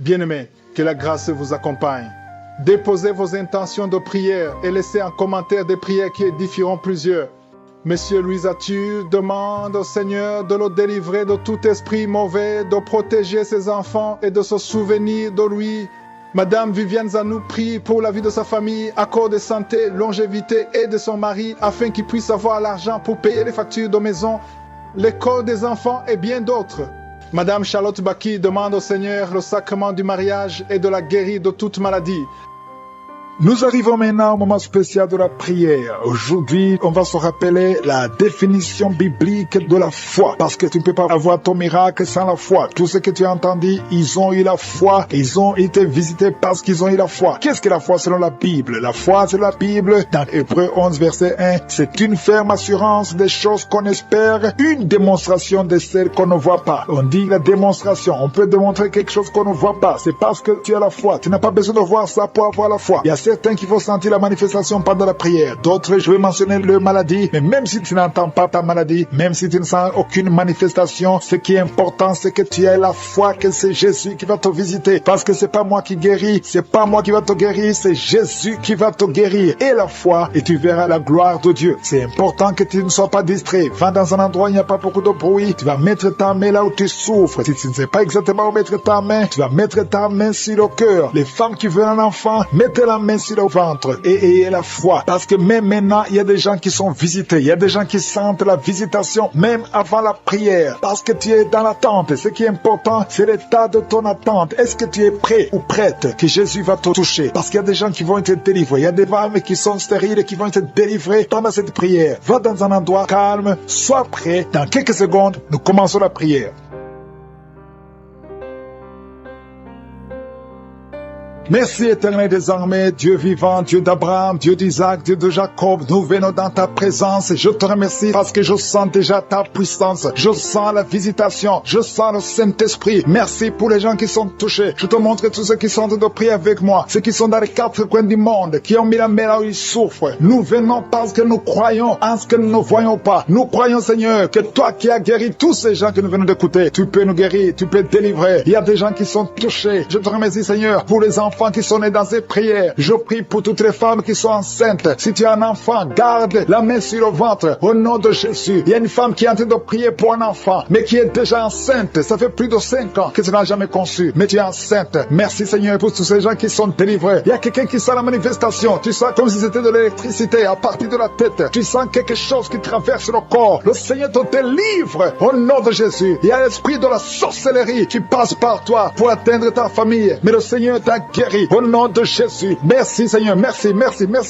Bien-aimés, que la grâce vous accompagne. Déposez vos intentions de prière et laissez un commentaire des prières qui édifieront plusieurs. Monsieur Louis Atu demande au Seigneur de le délivrer de tout esprit mauvais, de protéger ses enfants et de se souvenir de lui. Madame Viviane Zanou prie pour la vie de sa famille, accord de santé, longévité et de son mari afin qu'il puisse avoir l'argent pour payer les factures de maison, l'école des enfants et bien d'autres. Madame Charlotte Baki demande au Seigneur le sacrement du mariage et de la guérir de toute maladie. Nous arrivons maintenant au moment spécial de la prière. Aujourd'hui, on va se rappeler la définition biblique de la foi. Parce que tu ne peux pas avoir ton miracle sans la foi. Tout ce que tu as entendu, ils ont eu la foi. Ils ont été visités parce qu'ils ont eu la foi. Qu'est-ce que la foi selon la Bible? La foi selon la Bible, dans Hébreux 11, verset 1, c'est une ferme assurance des choses qu'on espère, une démonstration de celles qu'on ne voit pas. On dit la démonstration. On peut démontrer quelque chose qu'on ne voit pas. C'est parce que tu as la foi. Tu n'as pas besoin de voir ça pour avoir la foi. Il y a certains qui vont sentir la manifestation pendant la prière. D'autres, je vais mentionner leur maladie. Mais même si tu n'entends pas ta maladie, même si tu ne sens aucune manifestation, ce qui est important, c'est que tu aies la foi que c'est Jésus qui va te visiter. Parce que c'est pas moi qui guéris, c'est pas moi qui va te guérir, c'est Jésus qui va te guérir. Et la foi, et tu verras la gloire de Dieu. C'est important que tu ne sois pas distrait. Va dans un endroit où il n'y a pas beaucoup de bruit. Tu vas mettre ta main là où tu souffres. Si tu ne sais pas exactement où mettre ta main, tu vas mettre ta main sur le cœur. Les femmes qui veulent un enfant, mettez la main sur le ventre et ayez la foi. Parce que même maintenant, il y a des gens qui sont visités. Il y a des gens qui sentent la visitation même avant la prière. Parce que tu es dans l'attente. Ce qui est important, c'est l'état de ton attente. Est-ce que tu es prêt ou prête que Jésus va te toucher? Parce qu'il y a des gens qui vont être délivrés. Il y a des femmes qui sont stériles et qui vont être délivrées pendant cette prière. Va dans un endroit calme. Sois prêt. Dans quelques secondes, nous commençons la prière. Merci éternel désormais, Dieu vivant, Dieu d'Abraham, Dieu d'Isaac, Dieu de Jacob, nous venons dans ta présence et je te remercie parce que je sens déjà ta puissance, je sens la visitation, je sens le Saint-Esprit. Merci pour les gens qui sont touchés. Je te montre tous ceux qui sont de prier avec moi, ceux qui sont dans les quatre coins du monde, qui ont mis la main là où ils souffrent. Nous venons parce que nous croyons en ce que nous ne voyons pas. Nous croyons, Seigneur, que toi qui as guéri tous ces gens que nous venons d'écouter, tu peux nous guérir, tu peux délivrer. Il y a des gens qui sont touchés. Je te remercie, Seigneur, pour les enfants qui sont nés dans ces prières. Je prie pour toutes les femmes qui sont enceintes. Si tu as un enfant, garde la main sur le ventre au nom de Jésus. Il y a une femme qui est en train de prier pour un enfant, mais qui est déjà enceinte. Ça fait plus de 5 ans que tu n'as jamais conçu, mais tu es enceinte. Merci Seigneur pour tous ces gens qui sont délivrés. Il y a quelqu'un qui sent la manifestation. Tu sens comme si c'était de l'électricité à partir de la tête. Tu sens quelque chose qui traverse le corps. Le Seigneur te délivre au nom de Jésus. Il y a l'esprit de la sorcellerie qui passe par toi pour atteindre ta famille, mais le Seigneur t'a guéri au nom de Jésus. Merci Seigneur, merci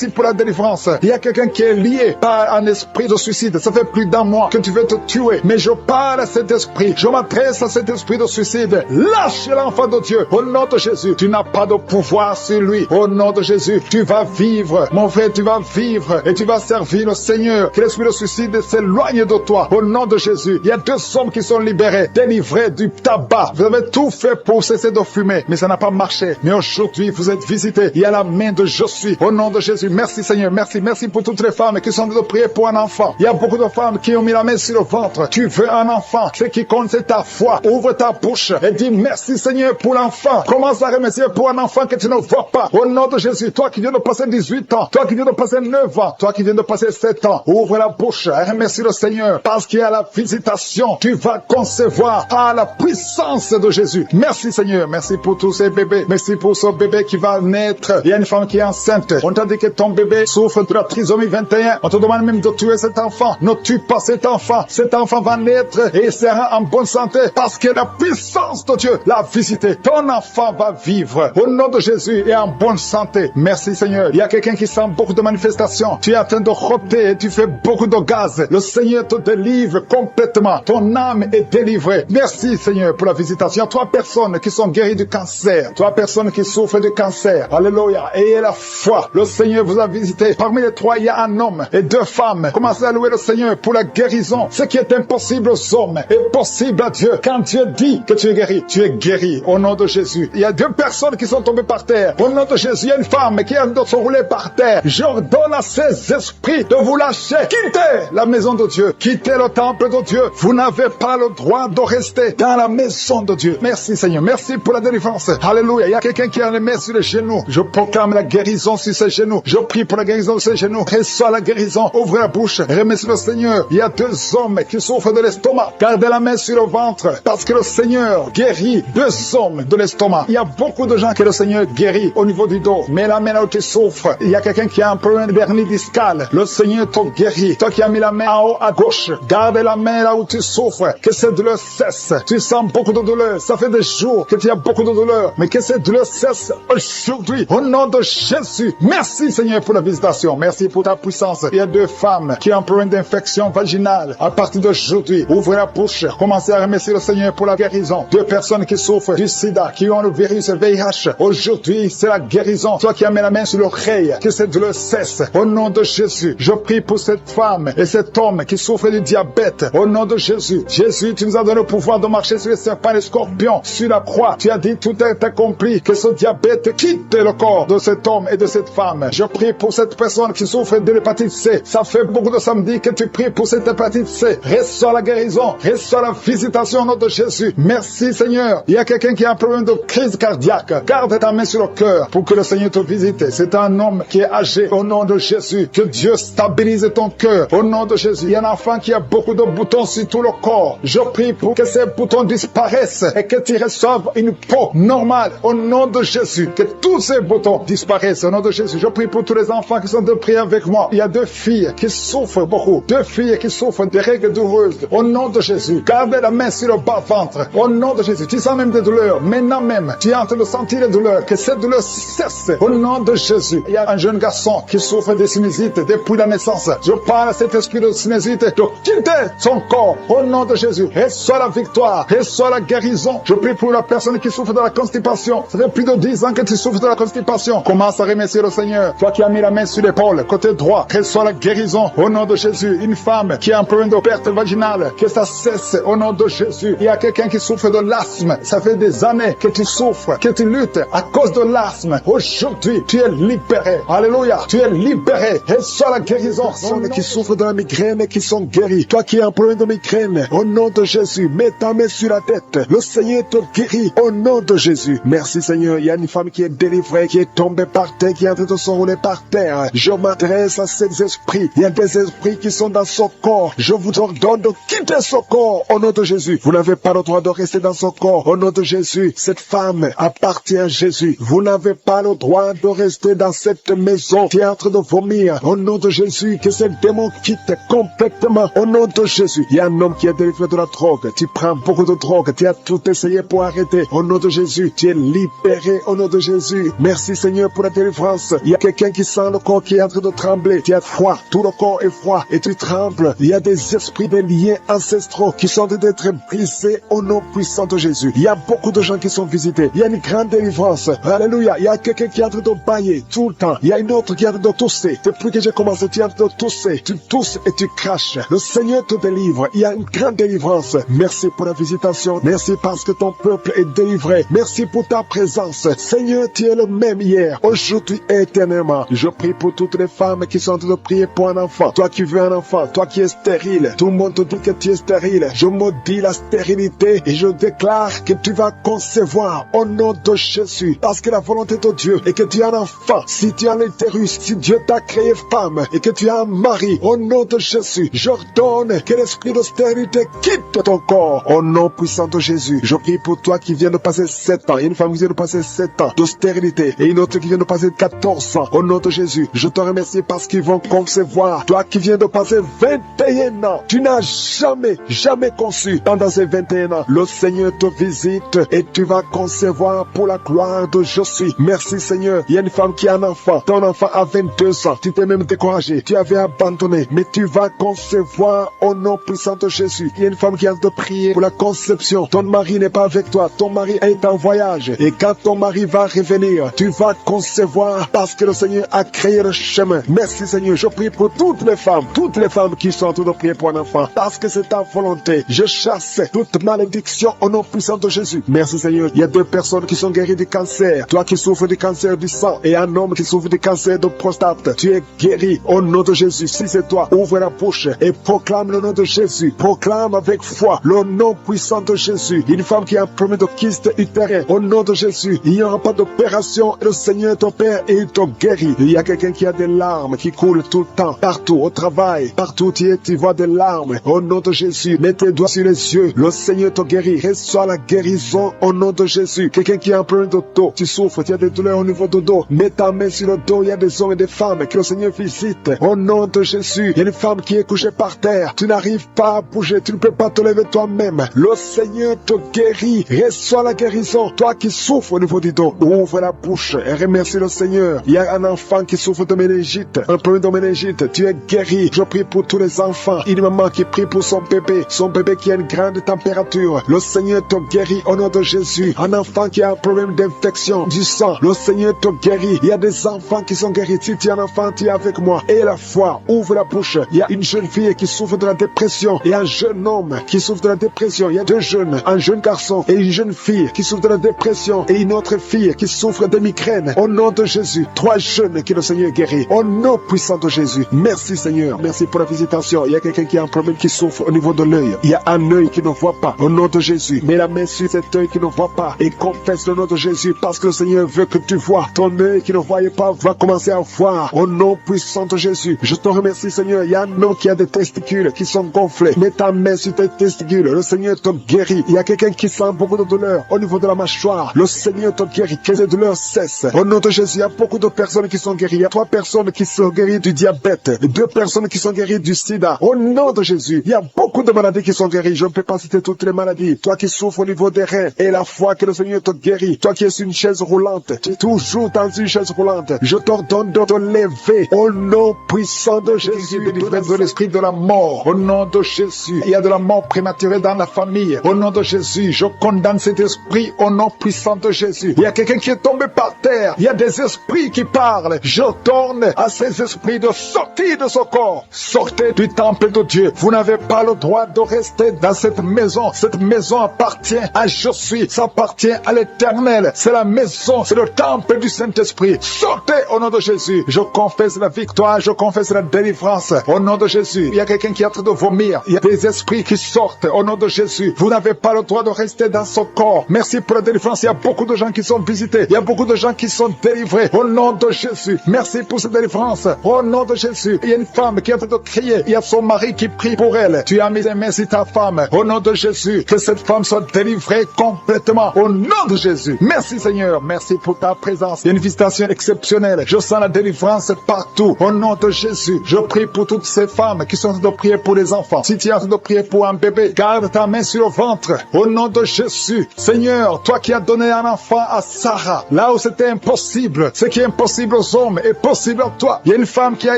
pour la délivrance. Il y a quelqu'un qui est lié par un esprit de suicide. Ça fait plus d'un mois que tu veux te tuer, mais je parle à cet esprit, je m'adresse à cet esprit de suicide. Lâche l'enfant de Dieu au nom de Jésus. Tu n'as pas de pouvoir sur lui. Au nom de Jésus, tu vas vivre, mon frère, tu vas vivre et tu vas servir le Seigneur. Que l'esprit de suicide s'éloigne de toi au nom de Jésus. Il y a 2 hommes qui sont libérés, délivrés du tabac. Vous avez tout fait pour cesser de fumer, mais ça n'a pas marché. Mais aujourd'hui, vous êtes visités. Il y a la main de Je suis. Au nom de Jésus. Merci Seigneur. Merci pour toutes les femmes qui sont en train de prier pour un enfant. Il y a beaucoup de femmes qui ont mis la main sur le ventre. Tu veux un enfant. Ce qui compte, c'est ta foi. Ouvre ta bouche et dis merci Seigneur pour l'enfant. Commence à remercier pour un enfant que tu ne vois pas. Au nom de Jésus. Toi qui viens de passer 18 ans. Toi qui viens de passer 9 ans. Toi qui viens de passer 7 ans. Ouvre la bouche et remercie le Seigneur. Parce qu'il y a la visitation. Tu vas concevoir à la puissance de Jésus. Merci Seigneur. Merci pour tous ces bébés. Merci pour ce bébé qui va naître. Il y a une femme qui est enceinte. On t'a dit que ton bébé souffre de la trisomie 21. On te demande même de tuer cet enfant. Ne tue pas cet enfant. Cet enfant va naître et il sera en bonne santé parce que la puissance de Dieu l'a visité. Ton enfant va vivre au nom de Jésus et en bonne santé. Merci Seigneur. Il y a quelqu'un qui sent beaucoup de manifestations. Tu es en train de rôter et tu fais beaucoup de gaz. Le Seigneur te délivre complètement. Ton âme est délivrée. Merci Seigneur pour la visitation. Il y a 3 personnes qui sont guéries du cancer. 3 personnes qui souffrent souffre de cancer. Alléluia. Ayez la foi. Le Seigneur vous a visité. Parmi les trois, il y a un homme et deux femmes. Commencez à louer le Seigneur pour la guérison. Ce qui est impossible aux hommes est possible à Dieu. Quand Dieu dit que tu es guéri au nom de Jésus. Il y a deux personnes qui sont tombées par terre. Au nom de Jésus, il y a une femme qui est roulée par terre. J'ordonne à ces esprits de vous lâcher. Quittez la maison de Dieu. Quittez le temple de Dieu. Vous n'avez pas le droit de rester dans la maison de Dieu. Merci Seigneur. Merci pour la délivrance. Alléluia. Il y a quelqu'un qui a les mains sur les genoux. Je proclame la guérison sur ses genoux. Je prie pour la guérison de ses genoux. Reçois la guérison. Ouvre la bouche. Remercie le Seigneur. Il y a deux hommes qui souffrent de l'estomac. Gardez la main sur le ventre parce que le Seigneur guérit deux hommes de l'estomac. Il y a beaucoup de gens que le Seigneur guérit au niveau du dos. Mais la main là où tu souffres, il y a quelqu'un qui a un problème d'hernie discale. Le Seigneur te guérit. Toi qui as mis la main en haut à gauche, garde la main là où tu souffres. Que cette douleur cesse. Tu sens beaucoup de douleur. Ça fait des jours que tu as beaucoup de douleur. Mais que cette douleur cesse aujourd'hui. Au nom de Jésus. Merci Seigneur pour la visitation. Merci pour ta puissance. Il y a deux femmes qui ont un problème d'infection vaginale. À partir d'aujourd'hui, ouvrez la bouche. Commencez à remercier le Seigneur pour la guérison. Deux personnes qui souffrent du sida, qui ont le virus VIH. Aujourd'hui, c'est la guérison. Toi qui as mis la main sur l'oreille, que cette douleur cesse. Au nom de Jésus, je prie pour cette femme et cet homme qui souffre du diabète. Au nom de Jésus. Jésus, tu nous as donné le pouvoir de marcher sur les serpents et les scorpions. Sur la croix, tu as dit tout est accompli. Que ce diabète quitte le corps de cet homme et de cette femme. Je prie pour cette personne qui souffre de l'hépatite C. Ça fait beaucoup de samedis que tu pries pour cette hépatite C. Reçois la guérison. Reçois la visitation au nom de Jésus. Merci Seigneur. Il y a quelqu'un qui a un problème de crise cardiaque. Garde ta main sur le cœur pour que le Seigneur te visite. C'est un homme qui est âgé. Au nom de Jésus. Que Dieu stabilise ton cœur. Au nom de Jésus. Il y a un enfant qui a beaucoup de boutons sur tout le corps. Je prie pour que ces boutons disparaissent et que tu reçoives une peau normale. Au nom de Jésus. Que tous ces boutons disparaissent. Au nom de Jésus. Je prie pour tous les enfants qui sont de prier avec moi. Il y a deux filles qui souffrent beaucoup. Deux filles qui souffrent des règles douloureuses. Au nom de Jésus. Gardez la main sur le bas-ventre. Au nom de Jésus. Tu sens même des douleurs. Maintenant même, tu es en train de sentir les douleurs. Que cette douleur cesse. Au nom de Jésus. Il y a un jeune garçon qui souffre de sinusite depuis la naissance. Je parle à cet esprit de sinusite de quitter son corps. Au nom de Jésus. Reçois la victoire. Reçois la guérison. Je prie pour la personne qui souffre de la constipation. Ça fait plus de 10 ans que tu souffres de la constipation. Commence à remercier le Seigneur. Toi qui as mis la main sur l'épaule, côté droit, reçois la guérison. Au nom de Jésus. Une femme qui a un problème de perte vaginale, que ça cesse. Au nom de Jésus. Il y a quelqu'un qui souffre de l'asthme. Ça fait des années que tu souffres, que tu luttes à cause de l'asthme. Aujourd'hui, tu es libéré. Alléluia. Tu es libéré. Reçois la guérison. Personnes qui souffrent de la migraine et qui sont guéries. Toi qui as un problème de migraine, au nom de Jésus, mets ta main sur la tête. Le Seigneur te guérit. Au nom de Jésus. Merci Seigneur. Il y a une femme qui est délivrée, qui est tombée par terre, qui est en train de s'enrouler par terre. Je m'adresse à ces esprits. Il y a des esprits qui sont dans son corps. Je vous ordonne de quitter son corps. Au nom de Jésus. Vous n'avez pas le droit de rester dans son corps. Au nom de Jésus. Cette femme appartient à Jésus. Vous n'avez pas le droit de rester dans cette maison qui est en train de vomir. Au nom de Jésus. Que ce démon quitte complètement. Au nom de Jésus. Il y a un homme qui est délivré de la drogue. Tu prends beaucoup de drogue. Tu as tout essayé pour arrêter. Au nom de Jésus. Tu es libéré. Au nom de Jésus. Merci Seigneur pour la délivrance. Il y a quelqu'un qui sent le corps qui est en train de trembler. Tu as froid. Tout le corps est froid. Et tu trembles. Il y a des esprits, des liens ancestraux qui sont en train d'être brisés au nom puissant de Jésus. Il y a beaucoup de gens qui sont visités. Il y a une grande délivrance. Alléluia. Il y a quelqu'un qui est en train de bailler tout le temps. Il y a une autre qui est en train de tousser. Depuis que j'ai commencé, tu es en train de tousser. Tu tousses et tu craches. Le Seigneur te délivre. Il y a une grande délivrance. Merci pour la visitation. Merci parce que ton peuple est délivré. Merci pour ta présence. Seigneur, tu es le même hier, aujourd'hui et éternellement. Je prie pour toutes les femmes qui sont en train de prier pour un enfant. Toi qui veux un enfant, toi qui es stérile. Tout le monde te dit que tu es stérile. Je maudis la stérilité et je déclare que tu vas concevoir au nom de Jésus. Parce que la volonté de Dieu est que tu as un enfant. Si tu as l'utérus, si Dieu t'a créé femme et que tu as un mari, au nom de Jésus, j'ordonne que l'esprit de stérilité quitte ton corps. Au nom puissant de Jésus, je prie pour toi qui viens de passer 7 ans. Il y a une femme qui vient de passer 7 ans de stérilité et une autre qui vient de passer 14 ans. Au nom de Jésus, je te remercie parce qu'ils vont concevoir. Toi qui viens de passer 21 ans, tu n'as jamais conçu. Pendant ces 21 ans, le Seigneur te visite et tu vas concevoir pour la gloire de Jésus. Merci Seigneur. Il y a une femme qui a un enfant. Ton enfant a 22 ans. Tu t'es même découragé. Tu avais abandonné. Mais tu vas concevoir au nom puissant de Jésus. Il y a une femme qui a de prier pour la conception. Ton mari n'est pas avec toi. Ton mari est en voyage. Et quand ton mari mari va revenir. Tu vas concevoir parce que le Seigneur a créé le chemin. Merci Seigneur, je prie pour toutes les femmes qui sont en train de prier pour un enfant, parce que c'est ta volonté. Je chasse toute malédiction au nom puissant de Jésus. Merci Seigneur, il y a 2 personnes qui sont guéries du cancer. Toi qui souffres du cancer du sang et un homme qui souffre du cancer de prostate, tu es guéri au nom de Jésus. Si c'est toi, ouvre la bouche et proclame le nom de Jésus. Proclame avec foi le nom puissant de Jésus. Une femme qui a un problème de kyste utérin, au nom de Jésus, il n'y aura pas d'opération et le Seigneur est ton Père et il te guérit. Il y a quelqu'un qui a des larmes qui coulent tout le temps, partout, au travail, partout où tu es, tu vois des larmes. Au nom de Jésus, mets tes doigts sur les yeux. Le Seigneur te guérit. Reçois la guérison au nom de Jésus. Quelqu'un qui a un problème de dos, tu souffres, tu as des douleurs au niveau du dos. Mets ta main sur le dos. Il y a des hommes et des femmes que le Seigneur visite. Au nom de Jésus, il y a une femme qui est couchée par terre. Tu n'arrives pas à bouger, tu ne peux pas te lever toi-même. Le Seigneur te guérit. Reçois la guérison. Toi qui souffres au niveau du dos, ouvre la bouche et remercie le Seigneur. Il y a un enfant qui souffre de méningite, un problème de méningite. Tu es guéri. Je prie pour tous les enfants. Une maman qui prie pour son bébé qui a une grande température. Le Seigneur te guérit au nom de Jésus. Un enfant qui a un problème d'infection du sang, le Seigneur te guérit. Il y a des enfants qui sont guéris. Si tu es un enfant, tu es avec moi. Et la foi, ouvre la bouche. Il y a une jeune fille qui souffre de la dépression et un jeune homme qui souffre de la dépression. Il y a 2 jeunes, un jeune garçon et une jeune fille qui souffre de la dépression et une autre fille qui souffre de migraine. Au nom de Jésus, 3 jeunes que le Seigneur guérit. Au nom puissant de Jésus. Merci Seigneur. Merci pour la visitation. Il y a quelqu'un qui a un problème qui souffre au niveau de l'œil. Il y a un œil qui ne voit pas. Au nom de Jésus, mets la main sur cet œil qui ne voit pas et confesse le nom de Jésus parce que le Seigneur veut que tu vois. Ton œil qui ne voyait pas va commencer à voir. Au nom puissant de Jésus, je te remercie Seigneur. Il y a un homme qui a des testicules qui sont gonflés. Mets ta main sur tes testicules. Le Seigneur te guérit. Il y a quelqu'un qui sent beaucoup de douleur au niveau de la mâchoire. Le Seigneur te guérit. Que ces douleurs cessent. Au nom de Jésus, il y a beaucoup de personnes qui sont guéries. Il y a 3 personnes qui sont guéries du diabète, 2 personnes qui sont guéries du sida. Au nom de Jésus, il y a beaucoup de maladies qui sont guéries. Je ne peux pas citer toutes les maladies. Toi qui souffres au niveau des reins et la foi que le Seigneur te guérit. Toi qui es sur une chaise roulante, tu es toujours dans une chaise roulante. Je t'ordonne de te lever au nom puissant de Jésus. Délivré de l'esprit de la mort. Au nom de Jésus. Il y a de la mort prématurée dans la famille. Au nom de Jésus, je condamne cet esprit au nom puissant de Jésus. Il y a quelqu'un qui est tombé par terre. Il y a des esprits qui parlent. Je tourne à ces esprits de sortir de ce corps. Sortez du temple de Dieu. Vous n'avez pas le droit de rester dans cette maison. Cette maison appartient à Je suis. Ça appartient à l'Éternel. C'est la maison, c'est le temple du Saint-Esprit. Sortez au nom de Jésus. Je confesse la victoire, je confesse la délivrance au nom de Jésus. Il y a quelqu'un qui est en train de vomir. Il y a des esprits qui sortent au nom de Jésus. Vous n'avez pas le droit de rester dans ce corps. Merci pour la délivrance. Il y a beaucoup de gens qui sont visités. Il y a beaucoup de gens qui sont délivrés au nom de Jésus. Merci pour cette délivrance au nom de Jésus. Il y a une femme qui est en train de crier. Il y a son mari qui prie pour elle. Tu as mis les mains sur ta femme au nom de Jésus. Que cette femme soit délivrée complètement au nom de Jésus. Merci Seigneur. Merci pour ta présence. Il y a une visitation exceptionnelle. Je sens la délivrance partout au nom de Jésus. Je prie pour toutes ces femmes qui sont en train de prier pour les enfants. Si tu es en train de prier pour un bébé, garde ta main sur le ventre au nom de Jésus. Seigneur, toi qui as donné un enfant à Sarah, là où c'était impossible, ce qui est impossible aux hommes est possible à toi. Il y a une femme qui a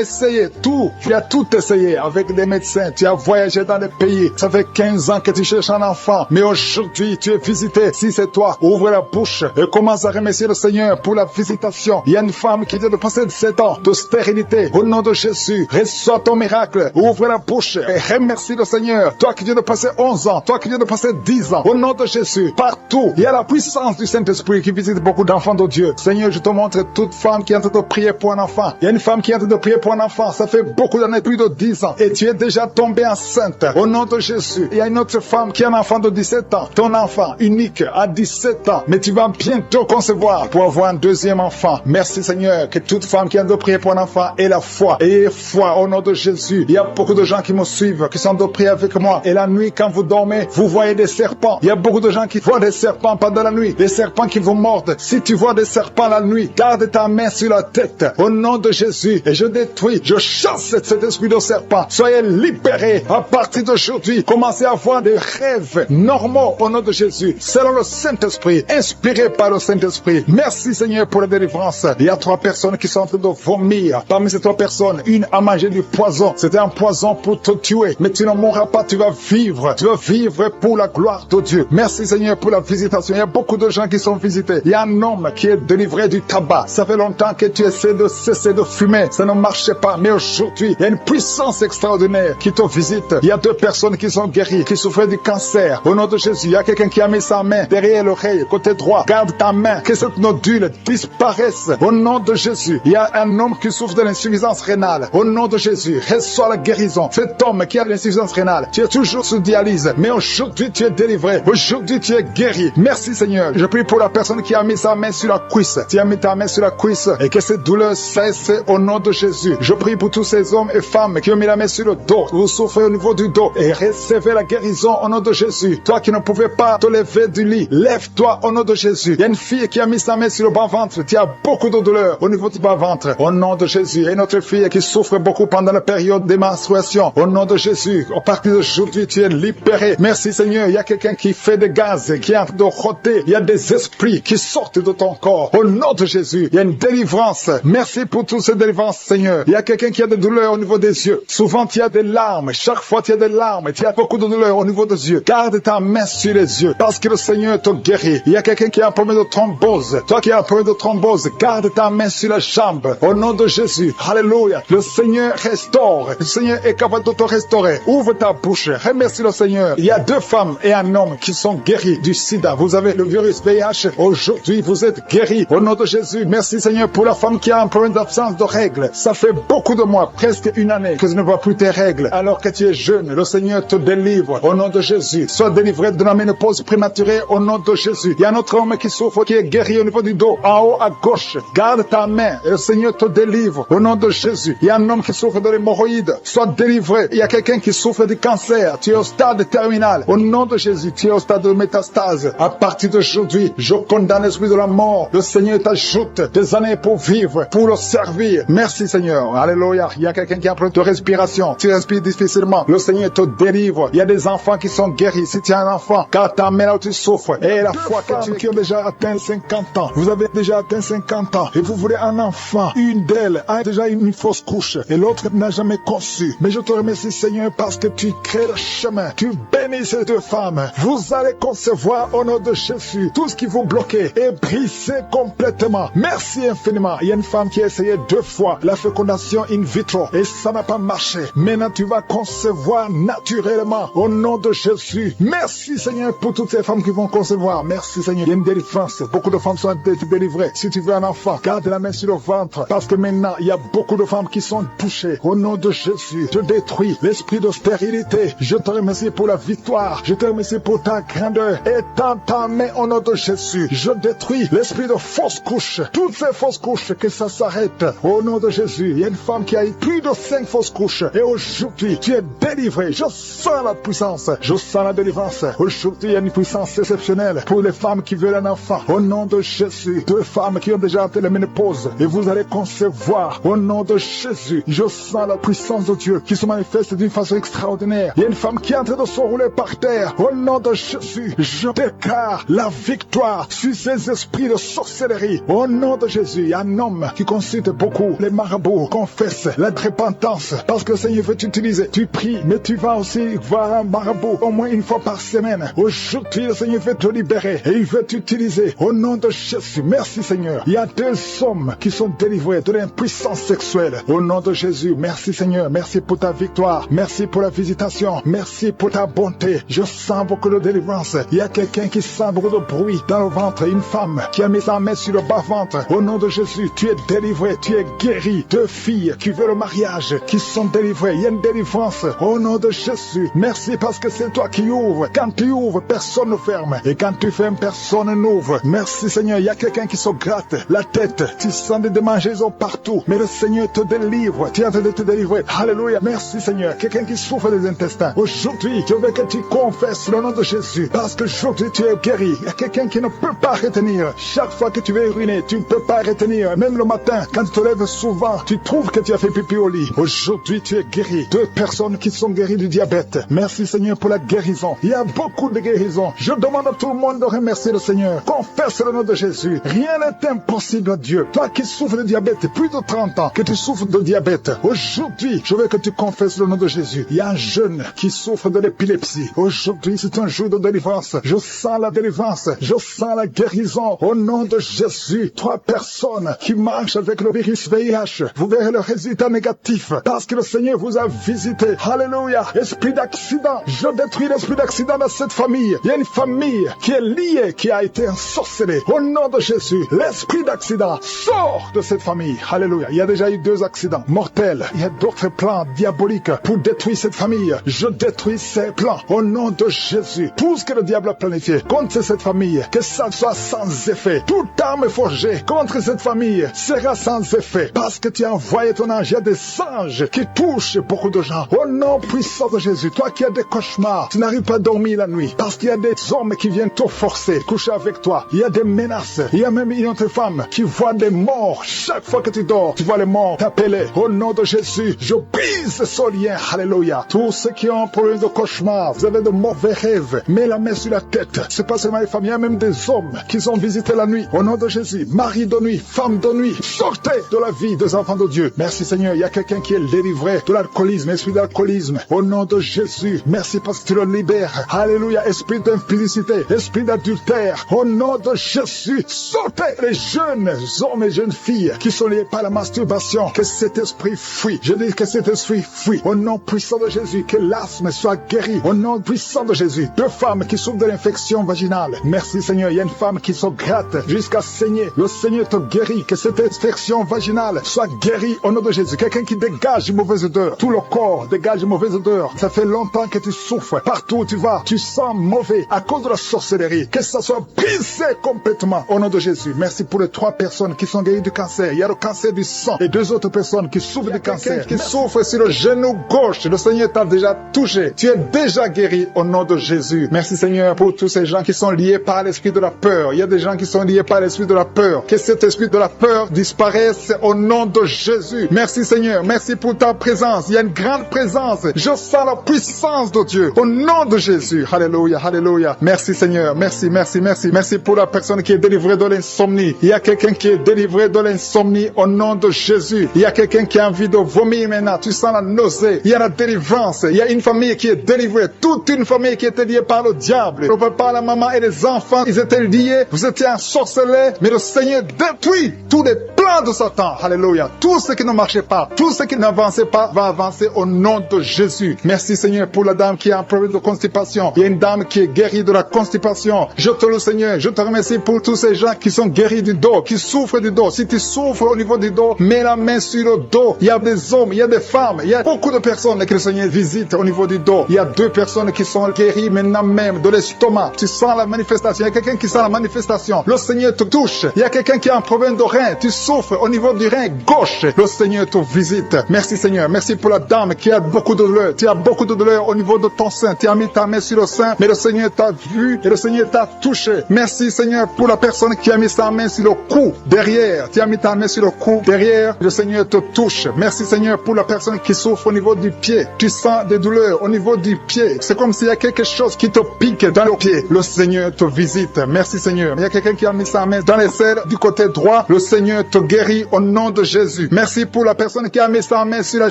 essayé tout. Tu as tout essayé avec des médecins. Tu as voyagé dans les pays. Ça fait 15 ans que tu cherches un enfant. Mais aujourd'hui, tu es visité. Si c'est toi, ouvre la bouche et commence à remercier le Seigneur pour la visitation. Il y a une femme qui vient de passer 7 ans de stérilité. Au nom de Jésus, reçois ton miracle. Ouvre la bouche et remercie le Seigneur. Toi qui viens de passer 11 ans, toi qui viens de passer 10 ans. Au nom de Jésus, partout, il y a la puissance du Saint-Esprit qui visite beaucoup d'enfants de Dieu. Seigneur, je te montre toute femme qui est en train de prier pour un enfant. Il y a une femme qui est en train de prier pour un enfant. Ça fait beaucoup d'années, plus de 10 ans. Et tu es déjà tombée enceinte. Au nom de Jésus. Il y a une autre femme qui a un enfant de 17 ans. Ton enfant unique à 17 ans. Mais tu vas bientôt concevoir pour avoir un deuxième enfant. Merci Seigneur. Que toute femme qui a de prier pour un enfant ait la foi. Ayez foi au nom de Jésus. Il y a beaucoup de gens qui me suivent, qui sont de prier avec moi. Et la nuit, quand vous dormez, vous voyez des serpents. Il y a beaucoup de gens qui voient des serpents pendant la nuit. Des serpents qui vous mordent. Si tu vois des serpents la nuit, garde ta main sur la tête. Au nom de Jésus. Et je détruis, je chasse cet esprit de serpent. Soyez libérés à partir d'aujourd'hui. Commencez à avoir des rêves normaux au nom de Jésus. Selon le Saint-Esprit. Inspiré par le Saint-Esprit. Merci Seigneur pour la délivrance. Il y a 3 personnes qui sont en train de vomir. Parmi ces 3 personnes, une a mangé du poison. C'était un poison pour te tuer. Mais tu ne mourras pas, tu vas vivre. Tu vas vivre pour la gloire de Dieu. Merci Seigneur pour la visitation. Il y a beaucoup de gens qui sont visités. visiter. Il y a un homme qui est délivré du tabac. Ça fait longtemps que tu essaies de cesser de fumer. Ça ne marchait pas. Mais aujourd'hui, il y a une puissance extraordinaire qui te visite. Il y a 2 personnes qui sont guéries, qui souffraient du cancer. Au nom de Jésus, il y a quelqu'un qui a mis sa main derrière l'oreille, côté droit. Garde ta main, que cette nodule disparaisse. Au nom de Jésus, il y a un homme qui souffre de l'insuffisance rénale. Au nom de Jésus, reçois la guérison. Cet homme qui a l'insuffisance rénale, tu es toujours sous dialyse, mais aujourd'hui tu es délivré. Aujourd'hui tu es guéri. Merci Seigneur. Je prie pour la personne qui a mis sa main sur la cuisse. Tu as mis ta main sur la cuisse et que cette douleur cesse au nom de Jésus. Je prie pour tous ces hommes et femmes qui ont mis la main sur le dos. Vous souffrez au niveau du dos et recevez la guérison au nom de Jésus. Toi qui ne pouvais pas te lever du lit, lève-toi au nom de Jésus. Il y a une fille qui a mis sa main sur le bas-ventre. Tu as beaucoup de douleur au niveau du bas-ventre. Au nom de Jésus. Et notre fille qui souffre beaucoup pendant la période des menstruations. Au nom de Jésus. À partir d'aujourd'hui, tu es libéré. Merci Seigneur. Il y a quelqu'un qui fait des gaz, qui est en train de rôter. Il y a des esprits qui sortent de ton corps. Au nom de Jésus. Il y a une délivrance. Merci pour toutes ces délivrances, Seigneur. Il y a quelqu'un qui a des douleurs au niveau des yeux. Souvent, tu as des larmes. Chaque fois, tu as des larmes. Tu as beaucoup de douleurs au niveau des yeux. Garde ta main sur les yeux parce que le Seigneur te guérit. Il y a quelqu'un qui a un problème de thrombose. Toi qui as un problème de thrombose, garde ta main sur la jambe. Au nom de Jésus. Alléluia. Le Seigneur restaure. Le Seigneur est capable de te restaurer. Ouvre ta bouche. Remercie le Seigneur. Il y a 2 femmes et un homme qui sont guéris du sida. Vous avez le virus VIH. Aujourd'hui, vous êtes guéris. Au nom de Jésus. Merci Seigneur pour la femme qui a un problème d'absence de règles. Ça fait beaucoup de mois, presque une année, que tu ne vois plus tes règles. Alors que tu es jeune, le Seigneur te délivre. Au nom de Jésus. Sois délivré de la ménopause prématurée au nom de Jésus. Il y a un autre homme qui souffre, qui est guéri au niveau du dos, en haut à gauche. Garde ta main et le Seigneur te délivre au nom de Jésus. Il y a un homme qui souffre de l'hémorroïde. Sois délivré. Il y a quelqu'un qui souffre du cancer. Tu es au stade terminal. Au nom de Jésus, tu es au stade de métastase. À partir d'aujourd'hui, je condamne l'esprit de la mort. Le Seigneur t'ajoute des années pour vivre, pour le servir. Merci Seigneur. Alléluia. Il y a quelqu'un qui a un problème de respiration. Tu respires difficilement. Le Seigneur te délivre. Il y a des enfants qui sont guéris. Si tu as un enfant, garde ta main là où tu souffres. Et la foi que tu qui ont déjà atteint 50 ans. Vous avez déjà atteint 50 ans et vous voulez un enfant. Une d'elles a déjà une fausse couche et l'autre n'a jamais conçu. Mais je te remercie Seigneur parce que tu crées le chemin. Tu bénis ces 2 femmes. Vous allez concevoir au nom de Jésus. Tout ce qui vous bloquait est brisé complètement. Merci infiniment. Il y a une femme qui a essayé 2 fois la fécondation in vitro et ça n'a pas marché. Maintenant tu vas concevoir naturellement au nom de Jésus. Merci Seigneur pour toutes ces femmes qui vont concevoir. Merci Seigneur. Il y a une délivrance. Beaucoup de femmes sont délivrées. Si tu veux un enfant, garde la main sur le ventre parce que maintenant il y a beaucoup de femmes qui sont touchées. Au nom de Jésus, je détruis l'esprit de stérilité. Je te remercie pour la victoire. Je te remercie pour ta grandeur. Étends ta main au nom de Jésus. Je détruis l'esprit de fausse couche. Toutes ces fausses couches, que ça s'arrête. Au nom de Jésus, il y a une femme qui a eu plus de 5 fausses couches. Et aujourd'hui, tu es délivré. Je sens la puissance. Je sens la délivrance. Aujourd'hui, il y a une puissance exceptionnelle pour les femmes qui veulent un enfant. Au nom de Jésus, 2 femmes qui ont déjà atteint la ménopause. Et vous allez concevoir. Au nom de Jésus, je sens la puissance de Dieu qui se manifeste d'une façon extraordinaire. Il y a une femme qui est en train de se rouler par terre. Au nom de Jésus, je déclare la victoire sur ces esprits de sorcellerie. Au nom de Jésus, il y a un homme qui consulte beaucoup les marabouts. Confesse la repentance parce que le Seigneur veut t'utiliser. Tu pries, mais tu vas aussi voir un marabout au moins une fois par semaine. Aujourd'hui, le Seigneur veut te libérer et il veut t'utiliser. Au nom de Jésus, merci Seigneur. Il y a 2 hommes qui sont délivrés de l'impuissance sexuelle. Au nom de Jésus, merci Seigneur. Merci pour ta victoire. Merci pour la visitation. Merci pour ta bonté. Je sens beaucoup de délivrance. Il y a quelqu'un qui sent beaucoup de bruit dans le ventre. Une femme qui a mis sa main sur le bas-ventre. Au nom de Jésus, tu es délivré. Tu es guéri. 2 filles qui veulent le mariage, qui sont délivrées. Il y a une délivrance. Au nom de Jésus, merci parce que c'est toi qui ouvres. Quand tu ouvres, personne ne ferme. Et quand tu fermes, personne n'ouvre. Merci Seigneur. Il y a quelqu'un qui se gratte la tête. Tu sens des démangeaisons partout. Mais le Seigneur te délivre. Tu es en train de te délivrer. Alléluia. Merci Seigneur. Quelqu'un qui souffre des intestins. Aujourd'hui, je veux que tu confesses le nom de Jésus. Parce que aujourd'hui, tu es guéri. Il y a quelqu'un qui ne peut pas retenir. Chaque fois que tu veux uriner, tu ne peux pas retenir. Même le matin, quand tu te lèves souvent, tu trouves que tu as fait pipi au lit. Aujourd'hui, tu es guéri. 2 personnes qui sont guéries du diabète. Merci Seigneur pour la guérison. Il y a beaucoup de guérisons. Je demande à tout le monde de remercier le Seigneur. Confesse le nom de Jésus. Rien n'est impossible à Dieu. Toi qui souffres de diabète, plus de 30 ans que tu souffres de diabète. Aujourd'hui, je veux que tu confesses le nom de Jésus. Il y a un jeune qui souffre de l'épilepsie. Aujourd'hui, c'est un jour de délivrance. Je sens la délivrance. Je sens la guérison au nom de Jésus. 3 personnes qui marchent avec le virus VIH, vous verrez le résultat négatif parce que le Seigneur vous a visité. Alléluia. Esprit d'accident, je détruis l'esprit d'accident dans cette famille. Il y a une famille qui est liée, qui a été ensorcelée. Au nom de Jésus, l'esprit d'accident sort de cette famille. Alléluia. Il y a déjà eu 2 accidents mortels. Il y a d'autres plans diaboliques pour détruire cette famille. Je détruis ces plans au nom de Jésus. Tout ce que le diable a planifié contre cette famille, que ça soit sans effet. Toute arme forgée contre cette famille sera sans effet parce que tu as envoyé ton ange. Il y a des anges qui touchent beaucoup de gens. Au nom puissant de Jésus, toi qui as des cauchemars, tu n'arrives pas à dormir la nuit parce qu'il y a des hommes qui viennent te forcer, coucher avec toi. Il y a des menaces. Il y a même une autre femme qui voit des morts. Chaque fois que tu dors, tu vois les morts t'appeler. Au nom de Jésus, je brise ce lien. Alléluia. Tous ceux qui ont un problème de cauchemar, vous avez de mauvais rêves, mets la main sur la tête. C'est pas seulement les femmes, il y a même des hommes qui sont visités la nuit. Au nom de Jésus, mari de nuit, femme de nuit, sortez de la vie des enfants de Dieu. Merci Seigneur. Il y a quelqu'un qui est délivré de l'alcoolisme, esprit d'alcoolisme. Au nom de Jésus, merci parce que tu le libères. Alléluia. Esprit d'impudicité, esprit d'adultère. Au nom de Jésus, sortez les jeunes hommes et jeunes filles qui sont liés par la masturbation. Que cet esprit fuit. Je dis que cet esprit fuit. Au nom puissant de Jésus, que l'asthme soit guéri. Au nom puissant de Jésus, 2 femmes qui souffrent de l'infection vaginale. Merci Seigneur. Il y a une femme qui se gratte jusqu'à saigner. Le Seigneur te guérit. Que cette infection vaginale soit guérie au nom de Jésus. Quelqu'un qui dégage une mauvaise odeur. Tout le corps dégage une mauvaise odeur. Ça fait longtemps que tu souffres. Partout où tu vas, tu sens mauvais à cause de la sorcellerie. Que ça soit brisé complètement au nom de Jésus. Merci pour les 3 personnes qui sont guéries du cancer. Il y a le cancer du sang et 2 autres personnes qui souffrent du cancer. Qui souffrent sur le genou gauche. Le Seigneur t'a déjà touché. Tu es déjà guéri au nom de Jésus. Merci Seigneur pour tous ces gens qui sont liés par l'esprit de la peur. Il y a des gens qui sont liés par l'esprit de la peur. Que cet esprit de la peur disparaisse au nom de Jésus. Merci Seigneur. Merci pour ta présence. Il y a une grande présence. Je sens la puissance de Dieu au nom de Jésus. Alléluia, alléluia. Merci Seigneur. Merci, merci, merci. Merci pour la personne qui est délivrée de l'insomnie. Il y a quelqu'un qui est délivré de l'insomnie au nom de Jésus. Il y a quelqu'un qui a envie de vomir maintenant. Tu sens la nausée. Il y a la délivrance. Il y a une famille qui est délivrée. Toute une famille qui était liée par le diable. Le papa, la maman et les enfants, ils étaient liés. Vous étiez ensorcelés. Mais le Seigneur détruit tous les plans de Satan. Alléluia. Tout ce qui ne marchait pas, tout ce qui n'avançait pas, va avancer au nom de Jésus. Merci Seigneur pour la dame qui a un problème de constipation. Il y a une dame qui est guérie de la constipation. Je te loue Seigneur. Je te remercie pour tous ces gens qui sont guéris du dos, qui souffrent du dos. Si tu souffres au niveau du dos, mets la main sur le dos. Il y a des hommes, il y a des femmes, il y a beaucoup de personnes que le Seigneur visite au niveau du dos. Il y a 2 personnes qui sont guéries maintenant même de l'estomac. Tu sens la manifestation. Il y a quelqu'un qui sent la manifestation. Le Seigneur te touche. Il y a quelqu'un qui a un problème de rein. Tu souffres au niveau du rein gauche. Le Seigneur te visite. Merci Seigneur. Merci pour la dame qui a beaucoup de douleur. Tu as beaucoup de douleur au niveau de ton sein. Tu as mis ta main sur le sein, mais le Seigneur t'a vu et le Seigneur t'a touché. Merci Seigneur pour la personne qui a mis sa main sur le cou derrière. Tu as mis ta main sur le cou derrière. Le Seigneur te touche. Merci Seigneur pour la personne qui souffre au niveau du pied. Tu sens des douleurs au niveau du pied. C'est comme s'il y a quelque chose qui te pique dans le pied. Le Seigneur te visite. Merci Seigneur. Il y a quelqu'un qui a mis sa main dans les selles du côté droit. Le Seigneur te guérit au nom de Jésus. Merci pour la personne qui a mis sa main sur la